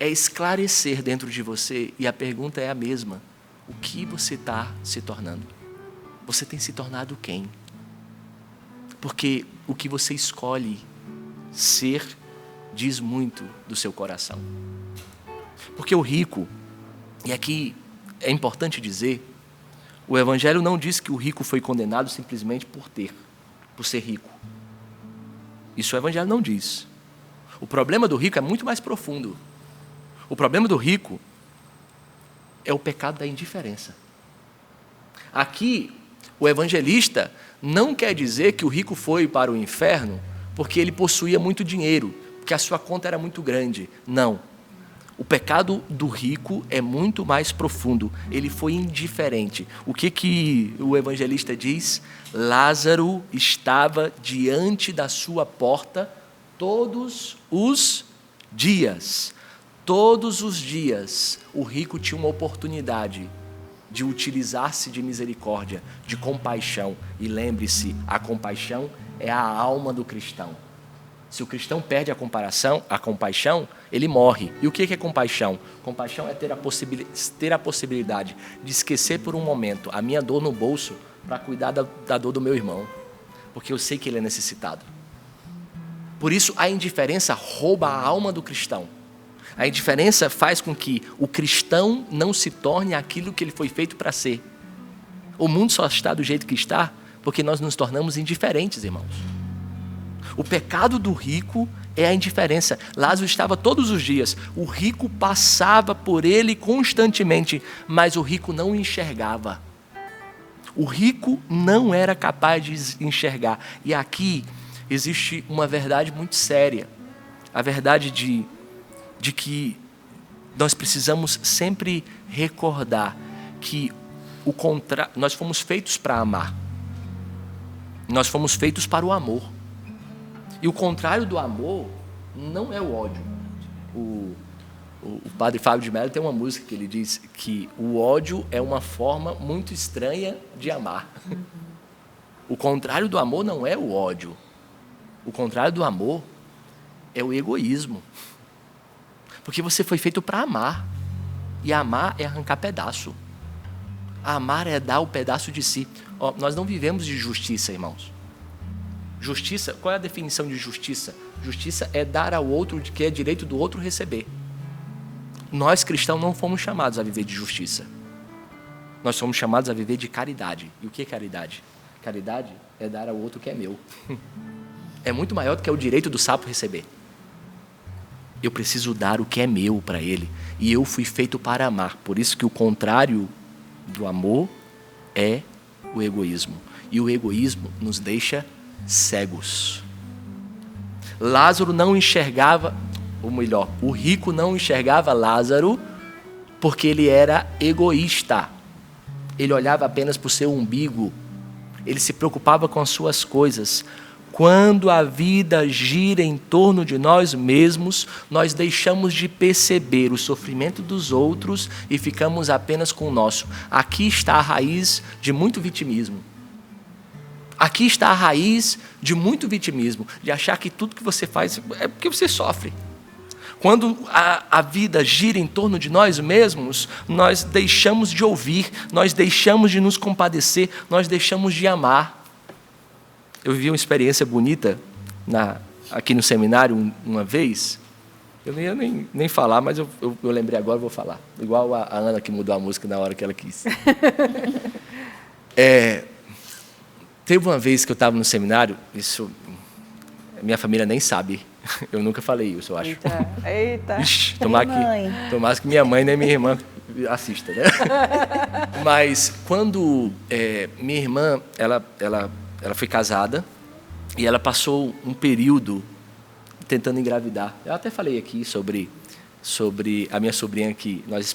é esclarecer dentro de você, e a pergunta é a mesma: o que você está se tornando? Você tem se tornado quem? Porque o que você escolhe ser diz muito do seu coração. Porque o rico, e aqui é importante dizer, o Evangelho não diz que o rico foi condenado simplesmente por ser rico. Isso o Evangelho não diz. O problema do rico é muito mais profundo. O problema do rico é o pecado da indiferença. Aqui, o evangelista não quer dizer que o rico foi para o inferno porque ele possuía muito dinheiro, porque a sua conta era muito grande. Não. O pecado do rico é muito mais profundo. Ele foi indiferente. O que o evangelista diz? Lázaro estava diante da sua porta todos os dias. Todos os dias, o rico tinha uma oportunidade de utilizar-se de misericórdia, de compaixão. E lembre-se, a compaixão é a alma do cristão. Se o cristão perde a compaixão, ele morre. E o que é compaixão? Compaixão é ter a possibilidade de esquecer por um momento a minha dor no bolso para cuidar da dor do meu irmão, porque eu sei que ele é necessitado. Por isso, a indiferença rouba a alma do cristão. A indiferença faz com que o cristão não se torne aquilo que ele foi feito para ser. O mundo só está do jeito que está porque nós nos tornamos indiferentes, irmãos. O pecado do rico é a indiferença. Lázaro estava todos os dias. O rico passava por ele constantemente, mas o rico não enxergava. O rico não era capaz de enxergar. E aqui existe uma verdade muito séria. A verdade de que nós precisamos sempre recordar que nós fomos feitos para amar. Nós fomos feitos para o amor. E o contrário do amor não é o ódio. O padre Fábio de Mello tem uma música que ele diz que o ódio é uma forma muito estranha de amar. O contrário do amor não é o ódio. O contrário do amor é o egoísmo. Porque você foi feito para amar. E amar é arrancar pedaço. Amar é dar o pedaço de si. Nós não vivemos de justiça, irmãos. Justiça, qual é a definição de justiça? Justiça é dar ao outro o que é direito do outro receber. Nós cristãos não fomos chamados a viver de justiça. Nós somos chamados a viver de caridade. E o que é caridade? Caridade é dar ao outro o que é meu. É muito maior do que é o direito do sapo receber. Eu preciso dar o que é meu para ele. E eu fui feito para amar. Por isso que o contrário do amor é o egoísmo. E o egoísmo nos deixa cegos. Lázaro não enxergava. ou melhor, o rico não enxergava Lázaro porque ele era egoísta. Ele olhava apenas para o seu umbigo. Ele se preocupava com as suas coisas. Quando a vida gira em torno de nós mesmos, nós deixamos de perceber o sofrimento dos outros e ficamos apenas com o nosso. Aqui está a raiz de muito vitimismo. Aqui está a raiz de muito vitimismo, de achar que tudo que você faz é porque você sofre. Quando a vida gira em torno de nós mesmos, nós deixamos de ouvir, nós deixamos de nos compadecer, nós deixamos de amar. Eu vivi uma experiência bonita aqui no seminário uma vez. Eu não ia nem falar, mas eu lembrei agora, vou falar. Igual a Ana que mudou a música na hora que ela quis. Teve uma vez que eu estava no seminário, isso minha família nem sabe. Eu nunca falei isso, eu acho. Eita. Ixi, tomara que minha mãe nem minha irmã assista, né? Mas quando minha irmã, ela foi casada e ela passou um período tentando engravidar. Eu até falei aqui sobre a minha sobrinha que nós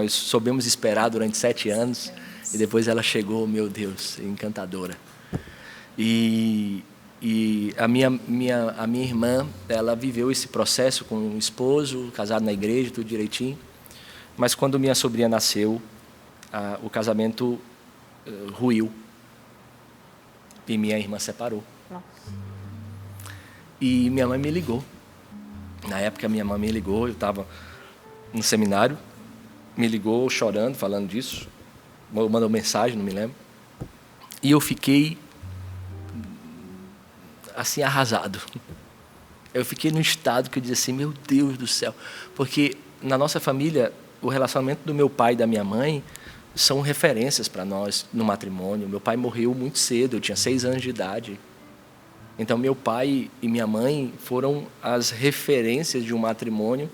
soubemos esperar durante 7 anos e depois ela chegou, meu Deus, encantadora. E a minha irmã, ela viveu esse processo com um esposo, casado na igreja, tudo direitinho. Mas quando minha sobrinha nasceu, o casamento ruiu. E minha irmã separou. Nossa. E minha mãe me ligou. Na época, minha mãe me ligou, eu estava no seminário, me ligou chorando, falando disso. Mandou mensagem, não me lembro. E eu fiquei assim, arrasado. Eu fiquei num estado que eu dizia assim, meu Deus do céu. Porque na nossa família, o relacionamento do meu pai e da minha mãe são referências para nós no matrimônio. Meu pai morreu muito cedo, eu tinha 6 anos de idade. Então, meu pai e minha mãe foram as referências de um matrimônio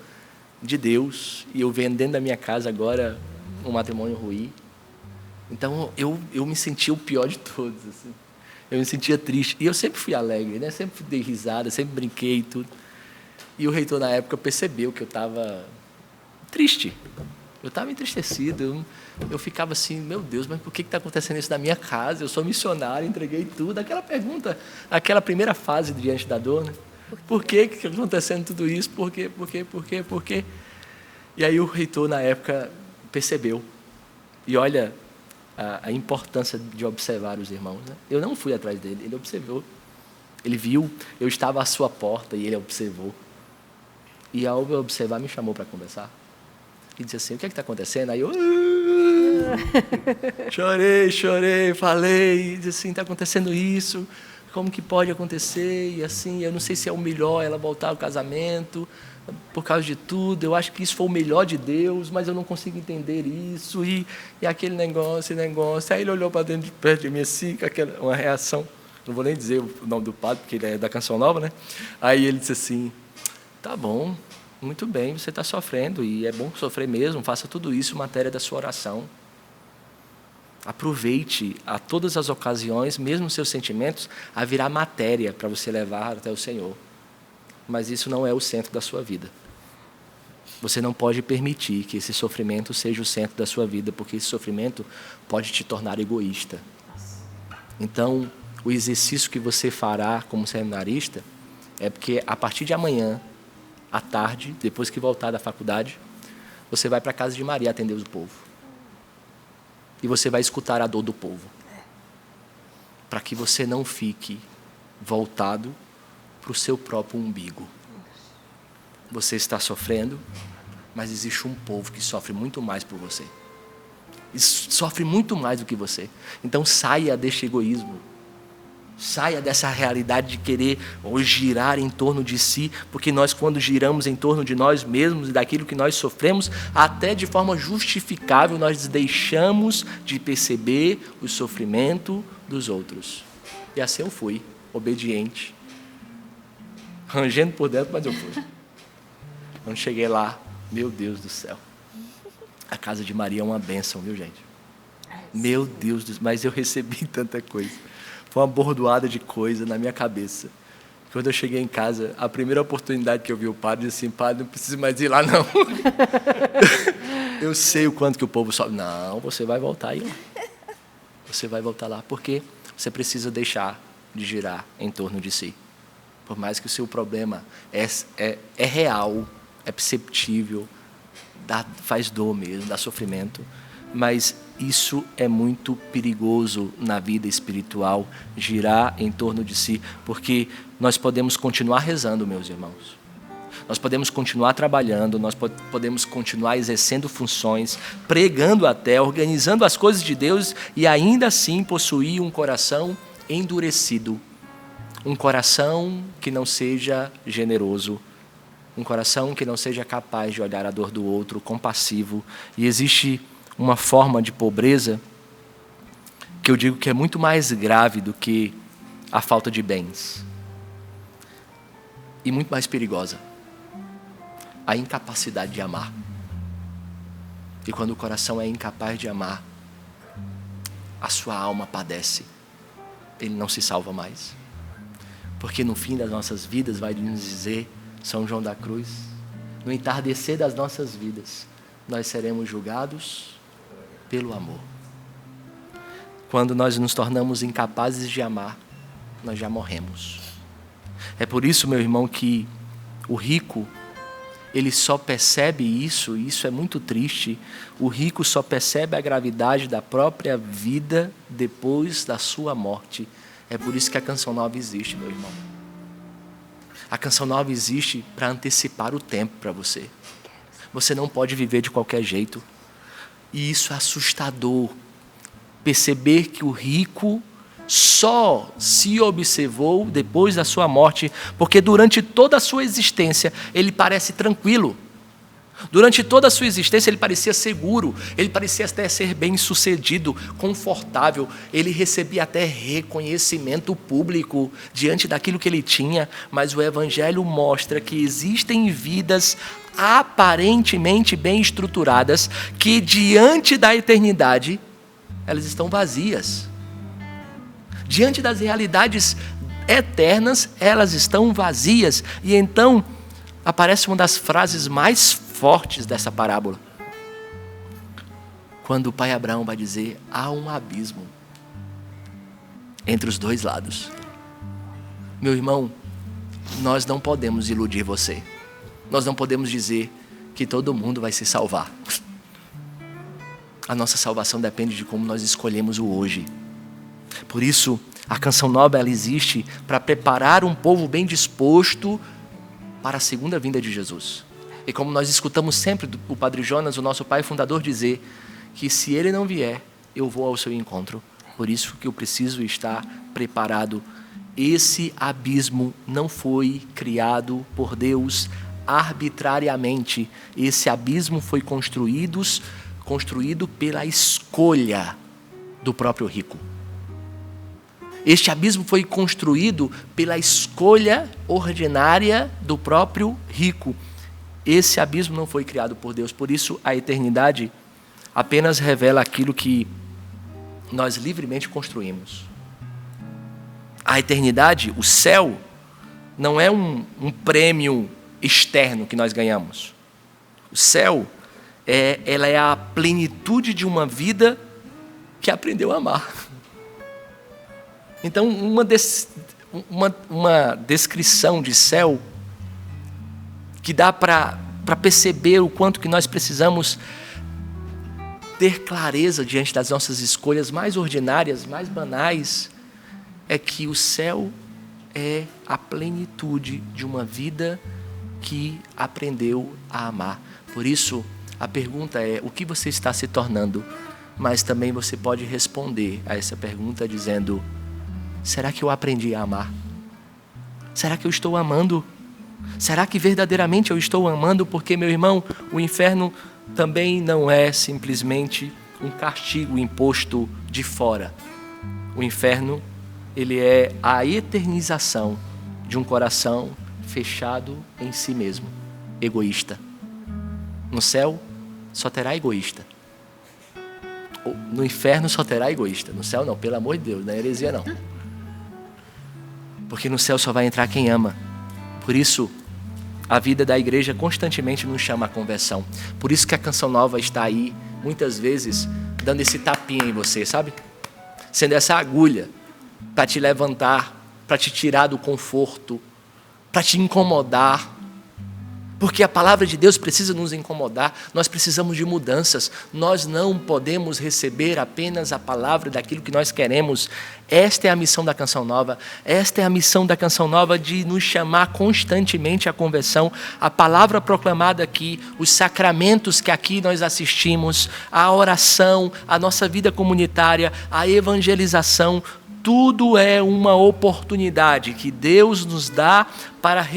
de Deus. E eu vendo dentro da minha casa agora um matrimônio ruim. Então, eu me sentia o pior de todos, assim. Eu me sentia triste. E eu sempre fui alegre, né? Sempre dei risada, sempre brinquei e tudo. E o reitor, na época, percebeu que eu estava triste. Eu estava entristecido. Eu ficava assim, meu Deus, mas por que está acontecendo isso na minha casa? Eu sou missionário, entreguei tudo. Aquela pergunta, aquela primeira fase diante da dor, né? Por que está acontecendo tudo isso? Por quê? E aí o reitor, na época, percebeu. E olha a importância de observar os irmãos, né? Eu não fui atrás dele, ele observou. Ele viu, eu estava à sua porta e ele observou. E ao me observar, me chamou para conversar. E disse assim, o que é que está acontecendo? Aí eu chorei, falei, e disse assim, está acontecendo isso, como que pode acontecer? E assim, eu não sei se é o melhor ela voltar ao casamento, por causa de tudo, eu acho que isso foi o melhor de Deus, mas eu não consigo entender isso, e aquele negócio. Aí ele olhou para dentro, perto de mim assim, com uma reação, não vou nem dizer o nome do padre, porque ele é da Canção Nova, né? Aí ele disse assim, tá bom, muito bem, você está sofrendo, e é bom sofrer mesmo, faça tudo isso matéria da sua oração. Aproveite a todas as ocasiões, mesmo seus sentimentos, a virar matéria para você levar até o Senhor. Mas isso não é o centro da sua vida. Você não pode permitir que esse sofrimento seja o centro da sua vida, porque esse sofrimento pode te tornar egoísta. Então, o exercício que você fará como seminarista é porque a partir de amanhã, à tarde, depois que voltar da faculdade, você vai para a casa de Maria atender o povo. E você vai escutar a dor do povo. Para que você não fique voltado para o seu próprio umbigo. Você está sofrendo, mas existe um povo que sofre muito mais por você. E sofre muito mais do que você. Então saia deste egoísmo. Saia dessa realidade de querer ou girar em torno de si, porque nós, quando giramos em torno de nós mesmos e daquilo que nós sofremos, até de forma justificável, nós deixamos de perceber o sofrimento dos outros. E assim eu fui, obediente, rangendo por dentro, mas eu fui. Quando cheguei lá, meu Deus do céu, a casa de Maria é uma bênção, viu, gente? Meu Deus do céu, mas eu recebi tanta coisa. Foi uma bordoada de coisa na minha cabeça. Quando eu cheguei em casa, a primeira oportunidade que eu vi o padre, eu disse assim, padre, não preciso mais ir lá, não. Eu sei o quanto que o povo sobe. Não, você vai voltar aí. Você vai voltar lá, porque você precisa deixar de girar em torno de si. Por mais que o seu problema é real, é perceptível, faz dor mesmo, dá sofrimento, mas isso é muito perigoso na vida espiritual, girar em torno de si, porque nós podemos continuar rezando, meus irmãos. Nós podemos continuar trabalhando, nós podemos continuar exercendo funções, pregando até, organizando as coisas de Deus e ainda assim possuir um coração endurecido. Um coração que não seja generoso, um coração que não seja capaz de olhar a dor do outro, compassivo. E existe uma forma de pobreza que eu digo que é muito mais grave do que a falta de bens. E muito mais perigosa. A incapacidade de amar. E quando o coração é incapaz de amar, a sua alma padece. Ele não se salva mais. Porque no fim das nossas vidas, vai nos dizer São João da Cruz, no entardecer das nossas vidas, nós seremos julgados pelo amor. Quando nós nos tornamos incapazes de amar, nós já morremos. É por isso, meu irmão, que o rico, ele só percebe isso, e isso é muito triste, o rico só percebe a gravidade da própria vida depois da sua morte. É por isso que a Canção Nova existe, meu irmão. A Canção Nova existe para antecipar o tempo para você. Você não pode viver de qualquer jeito. E isso é assustador. Perceber que o rico só se observou depois da sua morte, porque durante toda a sua existência ele parece tranquilo. Durante toda a sua existência ele parecia seguro, ele parecia até ser bem-sucedido, confortável, ele recebia até reconhecimento público diante daquilo que ele tinha, mas o Evangelho mostra que existem vidas aparentemente bem estruturadas, que diante da eternidade, elas estão vazias. Diante das realidades eternas, elas estão vazias. E então, aparece uma das frases mais fortes dessa parábola. Quando o pai Abraão vai dizer, há um abismo entre os dois lados. Meu irmão, nós não podemos iludir você. Nós não podemos dizer que todo mundo vai se salvar. A nossa salvação depende de como nós escolhemos o hoje. Por isso, a Canção Nova ela existe para preparar um povo bem disposto para a segunda vinda de Jesus. E como nós escutamos sempre o Padre Jonas, o nosso pai fundador, dizer que se ele não vier, eu vou ao seu encontro. Por isso que eu preciso estar preparado. Esse abismo não foi criado por Deus arbitrariamente. Esse abismo foi construído pela escolha do próprio rico. Este abismo foi construído pela escolha ordinária do próprio rico. Esse abismo não foi criado por Deus. Por isso, a eternidade apenas revela aquilo que nós livremente construímos. A eternidade, o céu, não é um prêmio externo que nós ganhamos. O céu, ela é a plenitude de uma vida que aprendeu a amar. Então, uma descrição de céu que dá para perceber o quanto que nós precisamos ter clareza diante das nossas escolhas mais ordinárias, mais banais, é que o céu é a plenitude de uma vida que aprendeu a amar. Por isso, a pergunta é, o que você está se tornando? Mas também você pode responder a essa pergunta dizendo, será que eu aprendi a amar? Será que eu estou amando? Será que verdadeiramente eu estou amando? Porque, meu irmão, o inferno também não é simplesmente um castigo imposto de fora. O inferno, ele é a eternização de um coração fechado em si mesmo, egoísta. No céu, só terá egoísta. No inferno só terá egoísta. No céu não, pelo amor de Deus, não é heresia não. Porque no céu só vai entrar quem ama. Por isso, a vida da igreja constantemente nos chama à conversão. Por isso que a Canção Nova está aí, muitas vezes, dando esse tapinha em você, sabe? Sendo essa agulha para te levantar, para te tirar do conforto, para te incomodar. Porque a palavra de Deus precisa nos incomodar. Nós precisamos de mudanças. Nós não podemos receber apenas a palavra daquilo que nós queremos. Esta é a missão da Canção Nova. Esta é a missão da Canção Nova, de nos chamar constantemente à conversão. A palavra proclamada aqui, os sacramentos que aqui nós assistimos, a oração, a nossa vida comunitária, a evangelização, tudo é uma oportunidade que Deus nos dá para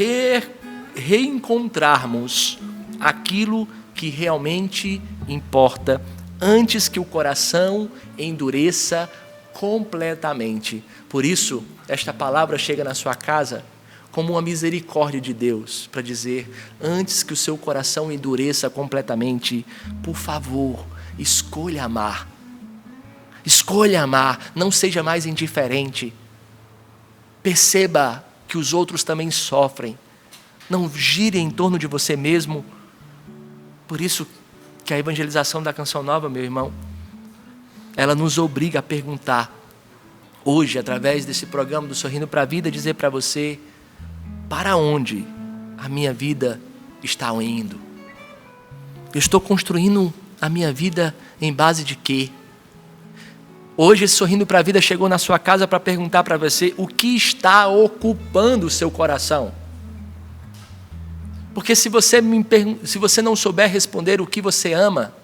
reencontrarmos aquilo que realmente importa, antes que o coração endureça completamente. Por isso, esta palavra chega na sua casa como uma misericórdia de Deus, para dizer, antes que o seu coração endureça completamente, por favor, escolha amar. Escolha amar, não seja mais indiferente. Perceba que os outros também sofrem. Não gire em torno de você mesmo. Por isso que a evangelização da Canção Nova, meu irmão, ela nos obriga a perguntar, hoje, através desse programa do Sorrindo para a Vida, dizer para você, para onde a minha vida está indo? Eu estou construindo a minha vida em base de quê? Hoje, esse Sorrindo para a Vida chegou na sua casa para perguntar para você o que está ocupando o seu coração. Porque se você não souber responder o que você ama,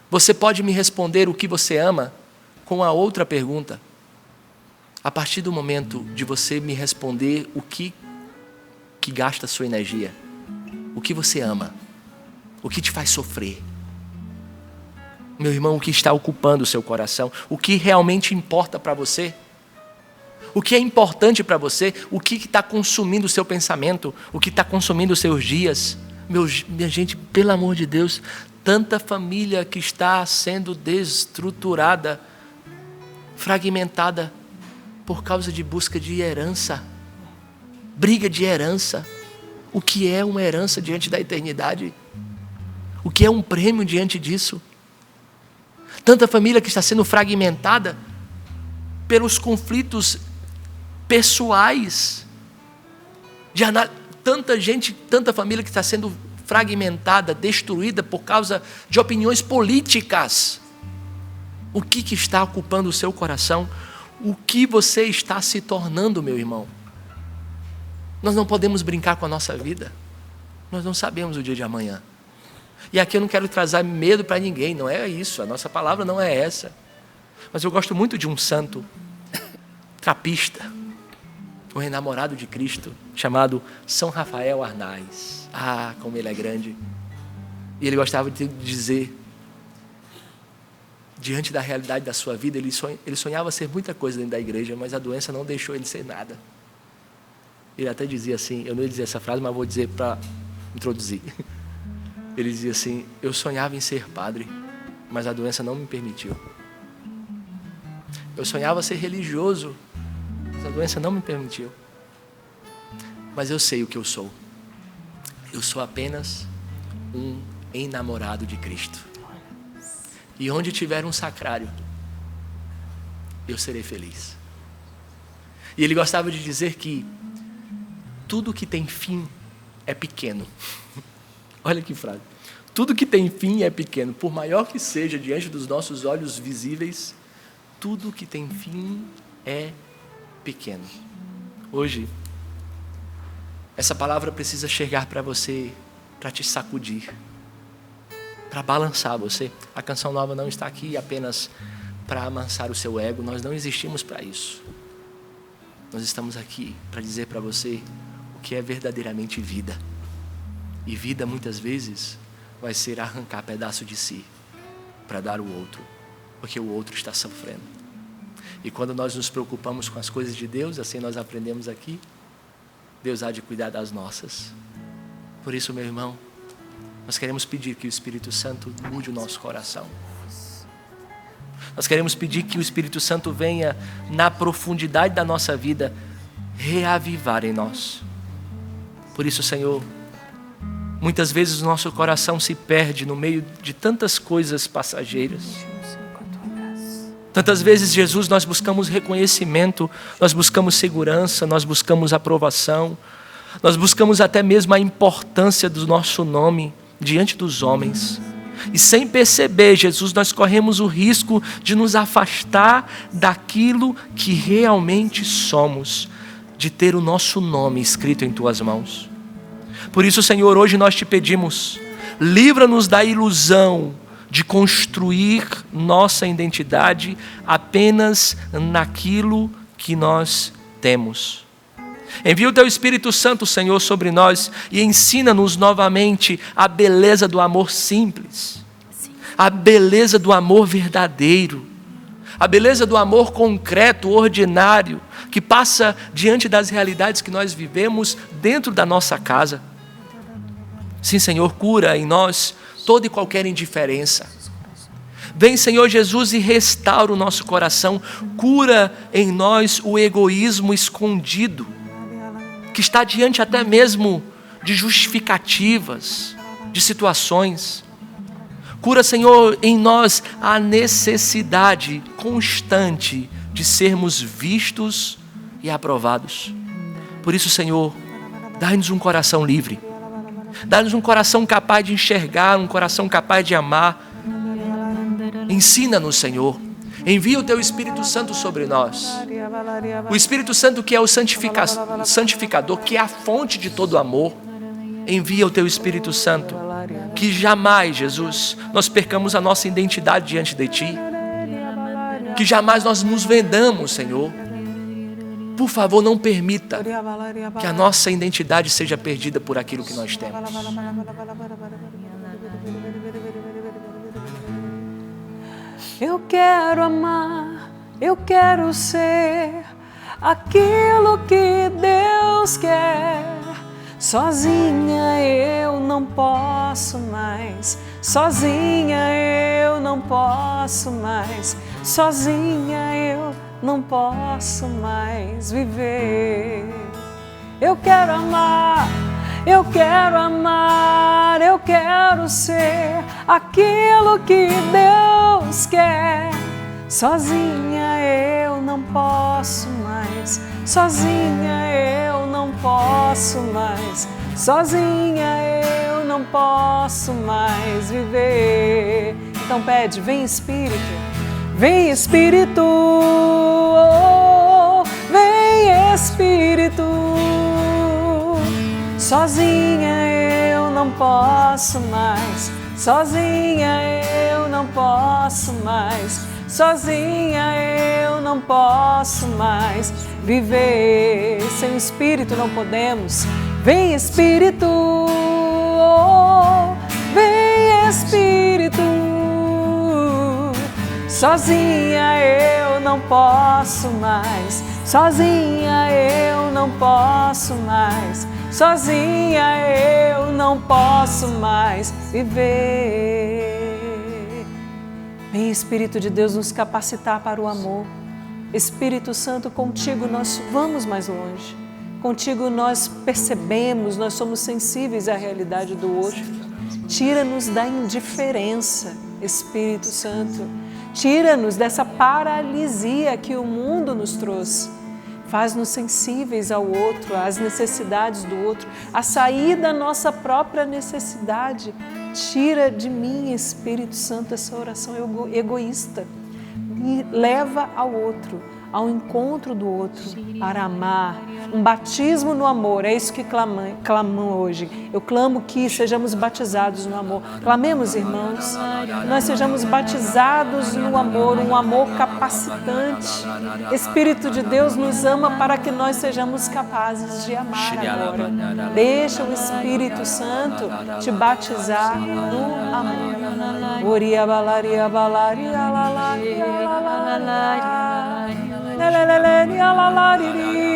você pode me responder o que você ama com a outra pergunta. A partir do momento de você me responder o que gasta a sua energia, o que você ama, o que te faz sofrer. Meu irmão, o que está ocupando o seu coração, o que realmente importa para você, o que é importante para você, o que está consumindo o seu pensamento, o que está consumindo os seus dias. Minha gente, pelo amor de Deus, tanta família que está sendo desestruturada, fragmentada, por causa de busca de herança, briga de herança. O que é uma herança diante da eternidade? O que é um prêmio diante disso? Tanta família que está sendo fragmentada pelos conflitos pessoais, tanta família que está sendo fragmentada, destruída por causa de opiniões políticas. O que está ocupando o seu coração? O que você está se tornando, meu irmão? Nós não podemos brincar com a nossa vida. Nós não sabemos o dia de amanhã. E aqui eu não quero trazer medo para ninguém, não é isso, a nossa palavra não é essa. Mas eu gosto muito de um santo trapista, um enamorado de Cristo, chamado São Rafael Arnaz. Ah, como ele é grande. E ele gostava de dizer, diante da realidade da sua vida, ele sonhava ser muita coisa dentro da igreja, mas a doença não deixou ele ser nada. Ele até dizia assim, eu não ia dizer essa frase, mas vou dizer para introduzir. Ele dizia assim, eu sonhava em ser padre, mas a doença não me permitiu. Eu sonhava ser religioso, mas a doença não me permitiu. Mas eu sei o que eu sou. Eu sou apenas um enamorado de Cristo. E onde tiver um sacrário, eu serei feliz. E ele gostava de dizer que tudo que tem fim é pequeno. Olha que frase. Tudo que tem fim é pequeno. Por maior que seja diante dos nossos olhos visíveis, tudo que tem fim é pequeno. Hoje, essa palavra precisa chegar para você, para te sacudir, para balançar você. A Canção Nova não está aqui apenas para amansar o seu ego. Nós não existimos para isso. Nós estamos aqui para dizer para você o que é verdadeiramente vida. E vida, muitas vezes, vai ser arrancar pedaço de si para dar ao outro, porque o outro está sofrendo. E quando nós nos preocupamos com as coisas de Deus, assim nós aprendemos aqui, Deus há de cuidar das nossas. Por isso, meu irmão, nós queremos pedir que o Espírito Santo mude o nosso coração. Nós queremos pedir que o Espírito Santo venha na profundidade da nossa vida reavivar em nós. Por isso, Senhor, muitas vezes o nosso coração se perde no meio de tantas coisas passageiras. Tantas vezes, Jesus, nós buscamos reconhecimento, nós buscamos segurança, nós buscamos aprovação, nós buscamos até mesmo a importância do nosso nome diante dos homens. E sem perceber, Jesus, nós corremos o risco de nos afastar daquilo que realmente somos, de ter o nosso nome escrito em Tuas mãos. Por isso, Senhor, hoje nós te pedimos, livra-nos da ilusão de construir nossa identidade apenas naquilo que nós temos. Envia o Teu Espírito Santo, Senhor, sobre nós e ensina-nos novamente a beleza do amor simples, a beleza do amor verdadeiro, a beleza do amor concreto, ordinário, que passa diante das realidades que nós vivemos dentro da nossa casa. Sim, Senhor, cura em nós toda e qualquer indiferença. Vem, Senhor Jesus, e restaura o nosso coração. Cura em nós o egoísmo escondido, que está diante até mesmo de justificativas, de situações. Cura, Senhor, em nós a necessidade constante de sermos vistos e aprovados. Por isso, Senhor, dá-nos um coração livre. Dá-nos um coração capaz de enxergar, um coração capaz de amar. Ensina-nos, Senhor. Envia o Teu Espírito Santo sobre nós. O Espírito Santo que é o santificador, que é a fonte de todo amor. Envia o Teu Espírito Santo. Que jamais, Jesus, nós percamos a nossa identidade diante de Ti. Que jamais nós nos vendamos, Senhor. Por favor, não permita que a nossa identidade seja perdida por aquilo que nós temos. Eu quero amar, eu quero ser aquilo que Deus quer. Sozinha eu não posso mais, sozinha eu não posso mais, sozinha eu não posso mais viver. Eu quero amar, eu quero amar, eu quero ser aquilo que Deus quer. Sozinha eu não posso mais, sozinha eu não posso mais, sozinha eu não posso mais viver. Então pede, vem Espírito, vem Espírito, oh, vem Espírito. Sozinha eu não posso mais, sozinha eu não posso mais, sozinha eu não posso mais viver. Sem o Espírito não podemos. Vem Espírito, oh, vem Espírito. Sozinha eu não posso mais, sozinha eu não posso mais, sozinha eu não posso mais viver. Vem Espírito de Deus nos capacitar para o amor. Espírito Santo, contigo nós vamos mais longe. Contigo nós percebemos, nós somos sensíveis à realidade do outro. Tira-nos da indiferença, Espírito Santo. Tira-nos dessa paralisia que o mundo nos trouxe. Faz-nos sensíveis ao outro, às necessidades do outro, a sair da nossa própria necessidade. Tira de mim, Espírito Santo, essa oração egoísta. Me leva ao outro, ao encontro do outro, para amar. Um batismo no amor, é isso que clamam hoje. Eu clamo que sejamos batizados no amor. Clamemos, irmãos, nós sejamos batizados no amor, um amor capacitante. Espírito de Deus nos ama para que nós sejamos capazes de amar agora. Deixa o Espírito Santo te batizar no amor. Oria balaria balaria lalaria lalaria. Leleleleria lalariria.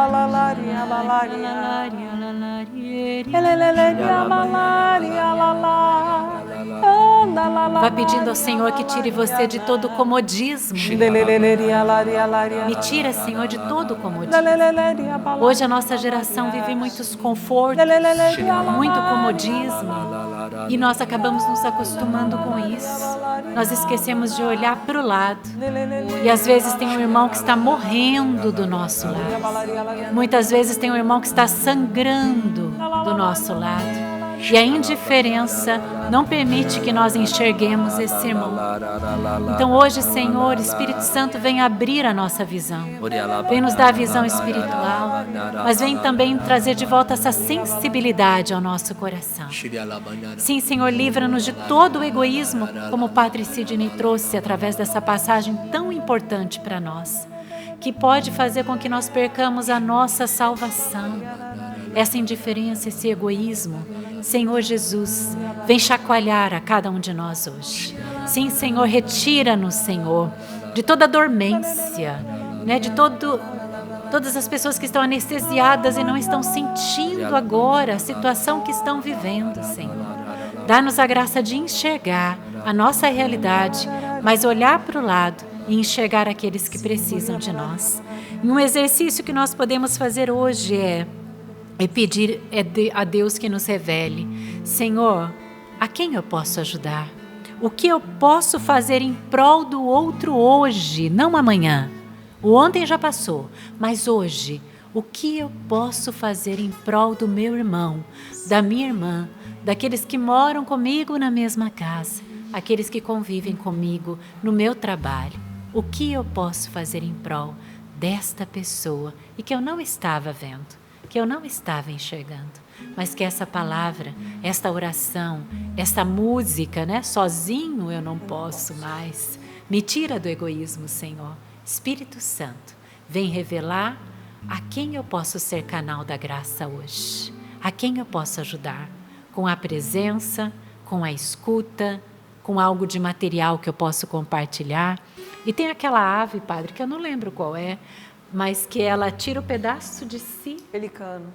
Lalaria balaria. Leleleleria balaria lalaria. Vá pedindo ao Senhor que tire você de todo o comodismo. Me tira, Senhor, de todo o comodismo. Hoje a nossa geração vive muitos confortos, muito comodismo. E nós acabamos nos acostumando com isso. Nós esquecemos de olhar para o lado. E às vezes tem um irmão que está morrendo do nosso lado. Muitas vezes tem um irmão que está sangrando do nosso lado. E a indiferença não permite que nós enxerguemos esse irmão. Então hoje, Senhor, Espírito Santo, vem abrir a nossa visão. Vem nos dar a visão espiritual, mas vem também trazer de volta essa sensibilidade ao nosso coração. Sim, Senhor, livra-nos de todo o egoísmo, como o Padre Sidney trouxe através dessa passagem tão importante para nós, que pode fazer com que nós percamos a nossa salvação. Essa indiferença, esse egoísmo, Senhor Jesus, vem chacoalhar a cada um de nós hoje. Sim, Senhor, retira-nos, Senhor, de toda dormência, né, de todas as pessoas que estão anestesiadas e não estão sentindo agora a situação que estão vivendo, Senhor. Dá-nos a graça de enxergar a nossa realidade, mas olhar para o lado e enxergar aqueles que precisam de nós. E um exercício que nós podemos fazer hoje é pedir a Deus que nos revele: Senhor, a quem eu posso ajudar? O que eu posso fazer em prol do outro hoje, não amanhã? O ontem já passou, mas hoje, o que eu posso fazer em prol do meu irmão, da minha irmã, daqueles que moram comigo na mesma casa, aqueles que convivem comigo no meu trabalho? O que eu posso fazer em prol desta pessoa e que eu não estava vendo, que eu não estava enxergando, mas que essa palavra, esta oração, esta música, né? Sozinho eu não posso mais. Me tira do egoísmo, Senhor. Espírito Santo, vem revelar a quem eu posso ser canal da graça hoje, a quem eu posso ajudar, com a presença, com a escuta, com algo de material que eu posso compartilhar. E tem aquela ave, Padre, que eu não lembro qual é, mas que ela tira o pedaço de si. Pelicano.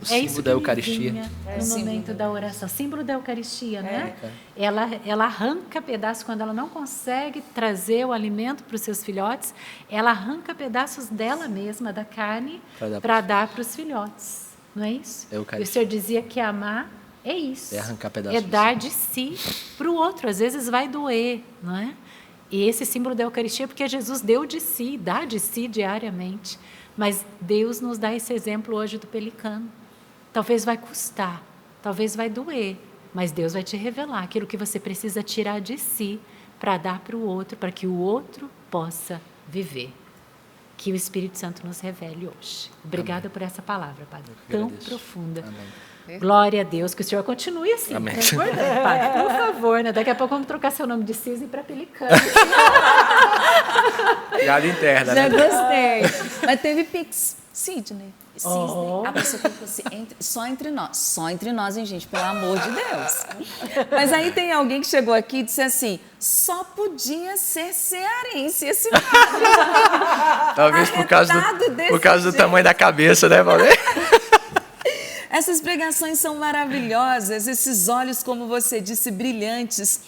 É isso da Eucaristia. No momento da oração. Símbolo da Eucaristia, né? Ela arranca pedaços, quando ela não consegue trazer o alimento para os seus filhotes, ela arranca pedaços dela mesma, da carne, para dar para os filhotes. Não é isso? E o Senhor dizia que amar é isso. É arrancar pedaços. É dar de si para o outro. Às vezes vai doer, não é? E esse símbolo da Eucaristia é porque Jesus deu de si, dá de si diariamente. Mas Deus nos dá esse exemplo hoje do pelicano. Talvez vai custar, talvez vai doer, mas Deus vai te revelar aquilo que você precisa tirar de si para dar para o outro, para que o outro possa viver. Que o Espírito Santo nos revele hoje. Obrigada por essa palavra, Padre, tão profunda. Amém. Glória a Deus, que o Senhor continue assim. Amém. Padre, por favor, né? Daqui a pouco vamos trocar seu nome de Cisne para Pelicano. Piada interna, Já né? gostei. Mas teve Pix. Sidney. A pessoa tem que só entre nós, hein, gente? Pelo amor de Deus. Mas aí tem alguém que chegou aqui e disse assim: só podia ser cearense esse padre. Talvez por causa do tamanho da cabeça, né, Valdir? Essas pregações são maravilhosas, esses olhos, como você disse, brilhantes,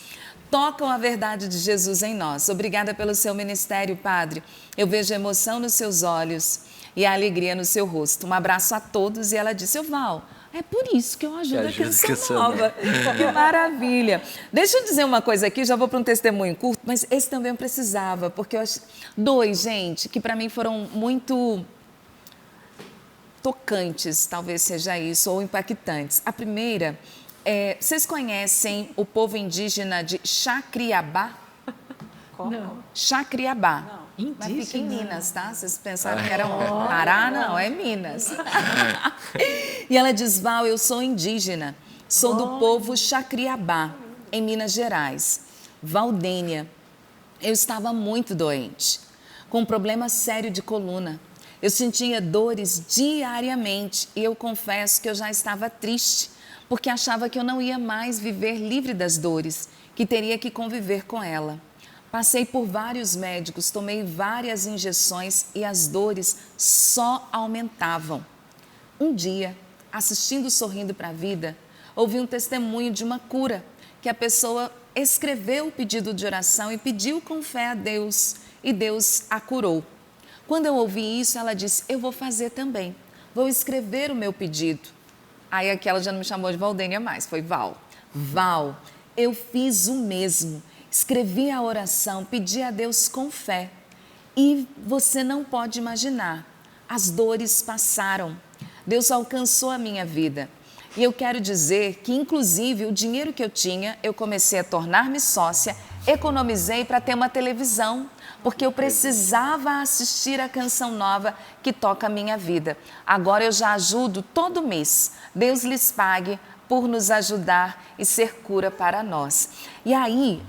tocam a verdade de Jesus em nós. Obrigada pelo seu ministério, Padre. Eu vejo emoção nos seus olhos e a alegria no seu rosto. Um abraço a todos. E ela disse: Val, é por isso que eu ajudo a Canção Nova. Que maravilha. Deixa eu dizer uma coisa aqui, já vou para um testemunho curto, mas esse também eu precisava, porque eu acho... Dois, gente, que para mim foram muito... tocantes, talvez seja isso, ou impactantes. A primeira, vocês conhecem o povo indígena de Chacriabá? Não. Chacriabá. Não. Mas fica em Minas, tá? Vocês pensaram que era Pará? Não, é Minas. E ela diz: Val, eu sou indígena, sou do povo Chacriabá, em Minas Gerais. Valdênia, eu estava muito doente, com um problema sério de coluna. Eu sentia dores diariamente e eu confesso que eu já estava triste, porque achava que eu não ia mais viver livre das dores, que teria que conviver com ela. Passei por vários médicos, tomei várias injeções e as dores só aumentavam. Um dia, assistindo Sorrindo para a Vida, ouvi um testemunho de uma cura que a pessoa escreveu o pedido de oração e pediu com fé a Deus, e Deus a curou. Quando eu ouvi isso, ela disse, eu vou fazer também, vou escrever o meu pedido. Aí aquela já não me chamou de Valdênia mais, foi Val. Val, eu fiz o mesmo, escrevi a oração, pedi a Deus com fé. E você não pode imaginar, as dores passaram, Deus alcançou a minha vida. E eu quero dizer que, inclusive, o dinheiro que eu tinha, eu comecei a tornar-me sócia, economizei para ter uma televisão, porque eu precisava assistir a Canção Nova que toca a minha vida. Agora eu já ajudo todo mês. Deus lhes pague por nos ajudar e ser cura para nós. E aí,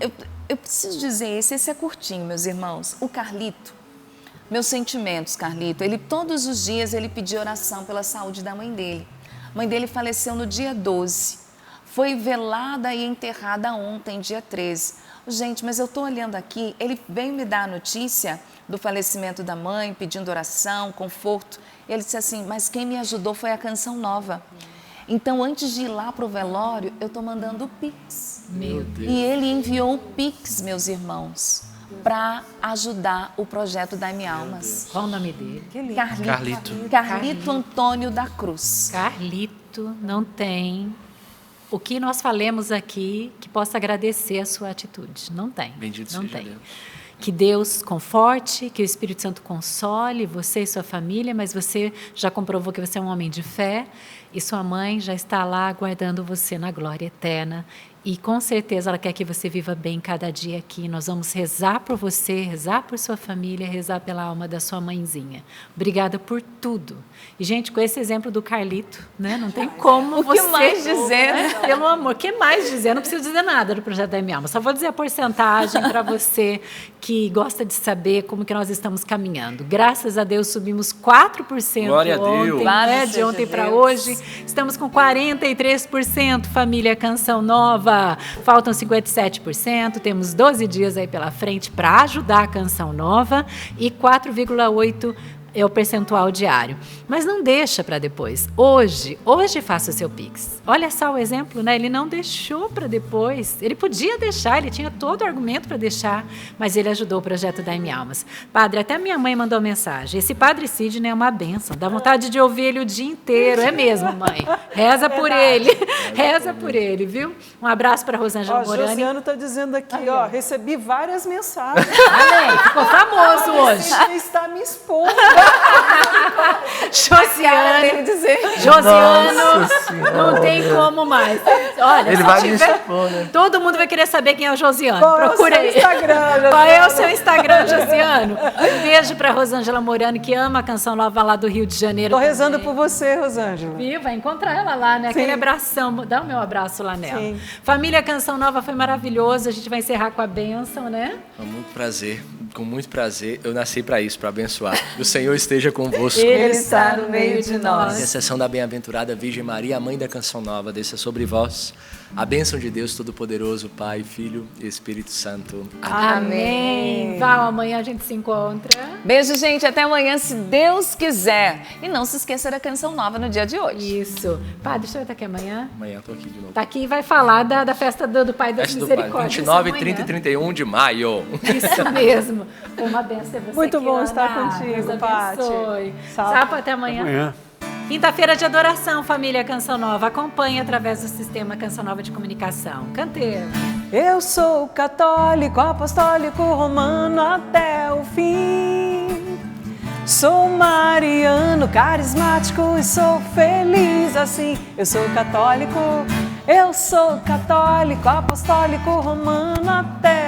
eu preciso dizer, esse é curtinho, meus irmãos. O Carlito, meus sentimentos, Carlito, todos os dias ele pedia oração pela saúde da mãe dele. A mãe dele faleceu no dia 12, foi velada e enterrada ontem, dia 13. Gente, mas eu estou olhando aqui, ele veio me dar a notícia do falecimento da mãe, pedindo oração, conforto. E ele disse assim, mas quem me ajudou foi a Canção Nova. Então, antes de ir lá para o velório, eu estou mandando o Pix. Meu Deus. E ele enviou o Pix, meus irmãos, para ajudar o projeto Dai-me Almas. Qual o nome dele? Que lindo. Carlito Antônio da Cruz. Carlito, não tem o que nós falemos aqui que possa agradecer a sua atitude. Não tem. Bendito não seja tem. Deus. Que Deus conforte, que o Espírito Santo console você e sua família, mas você já comprovou que você é um homem de fé e sua mãe já está lá aguardando você na glória eterna. E com certeza ela quer que você viva bem cada dia aqui. Nós vamos rezar por você, rezar por sua família, rezar pela alma da sua mãezinha. Obrigada por tudo. E, gente, com esse exemplo do Carlito, né, não tem como você... O que mais dizer? Né? Pelo amor, o que mais dizer? Eu não preciso dizer nada do projeto da Alma. Só vou dizer a porcentagem para você que gosta de saber como que nós estamos caminhando. Graças a Deus subimos 4% Glória a Deus. ontem, né, de ontem para hoje. Estamos com 43%, família Canção Nova. Faltam 57%, temos 12 dias aí pela frente para ajudar a Canção Nova e 4,8% é o percentual diário. Mas não deixa para depois. Hoje faça o seu Pix. Olha só o exemplo, né? Ele não deixou para depois. Ele podia deixar, ele tinha todo o argumento para deixar, mas ele ajudou o projeto Dai-me Almas. Padre, até minha mãe mandou mensagem. Esse Padre Sidney é uma bênção. Dá vontade de ouvir ele o dia inteiro. É mesmo, mãe. Reza por ele. Reza por ele, viu? Um abraço para Rosângela Morani. Josiano está dizendo aqui, ó, recebi várias mensagens. Amém. Ficou famoso hoje. Você está me expondo. Josiano, não tem como mais. Olha, Ele vai me expor, né? todo mundo vai querer saber quem é o Josiano. Qual Procura é o seu aí. Instagram, Josiano? Qual é o seu Instagram, Josiano? Um beijo para Rosângela Morani, que ama a Canção Nova lá do Rio de Janeiro. Estou rezando também. por você, Rosângela. Viu? Vai encontrar ela lá, né? Sim. Aquele abração. Dá o meu abraço lá nela. Sim. Família Canção Nova foi maravilhoso. A gente vai encerrar com a bênção, né? Com muito prazer, com muito prazer. Eu nasci para isso, para abençoar. O Senhor esteja convosco. Ele está no meio de nós. Intercessão da bem-aventurada Virgem Maria, a mãe da Canção Nova, desça sobre vós a bênção de Deus Todo-Poderoso, Pai, Filho e Espírito Santo. Amém. Val, amanhã a gente se encontra. Beijo, gente. Até amanhã, se Deus quiser. E não se esqueça da Canção Nova no dia de hoje. Isso. Padre, deixa eu estar aqui amanhã. Amanhã estou aqui de novo. Tá aqui e vai falar da festa do Pai das Festa do Pai, Misericórdias. 29, amanhã. 30 e 31 de maio. Isso mesmo. Foi uma benção ter você Muito aqui, bom Ana. estar contigo, Deus Pati. abençoe. Sapo. Sapo, até amanhã. Amanhã. Quinta-feira de adoração, família Canção Nova. Acompanhe através do sistema Canção Nova de Comunicação. Canteiro. Eu sou católico, apostólico, romano até o fim. Sou mariano, carismático e sou feliz assim. Eu sou católico, apostólico, romano até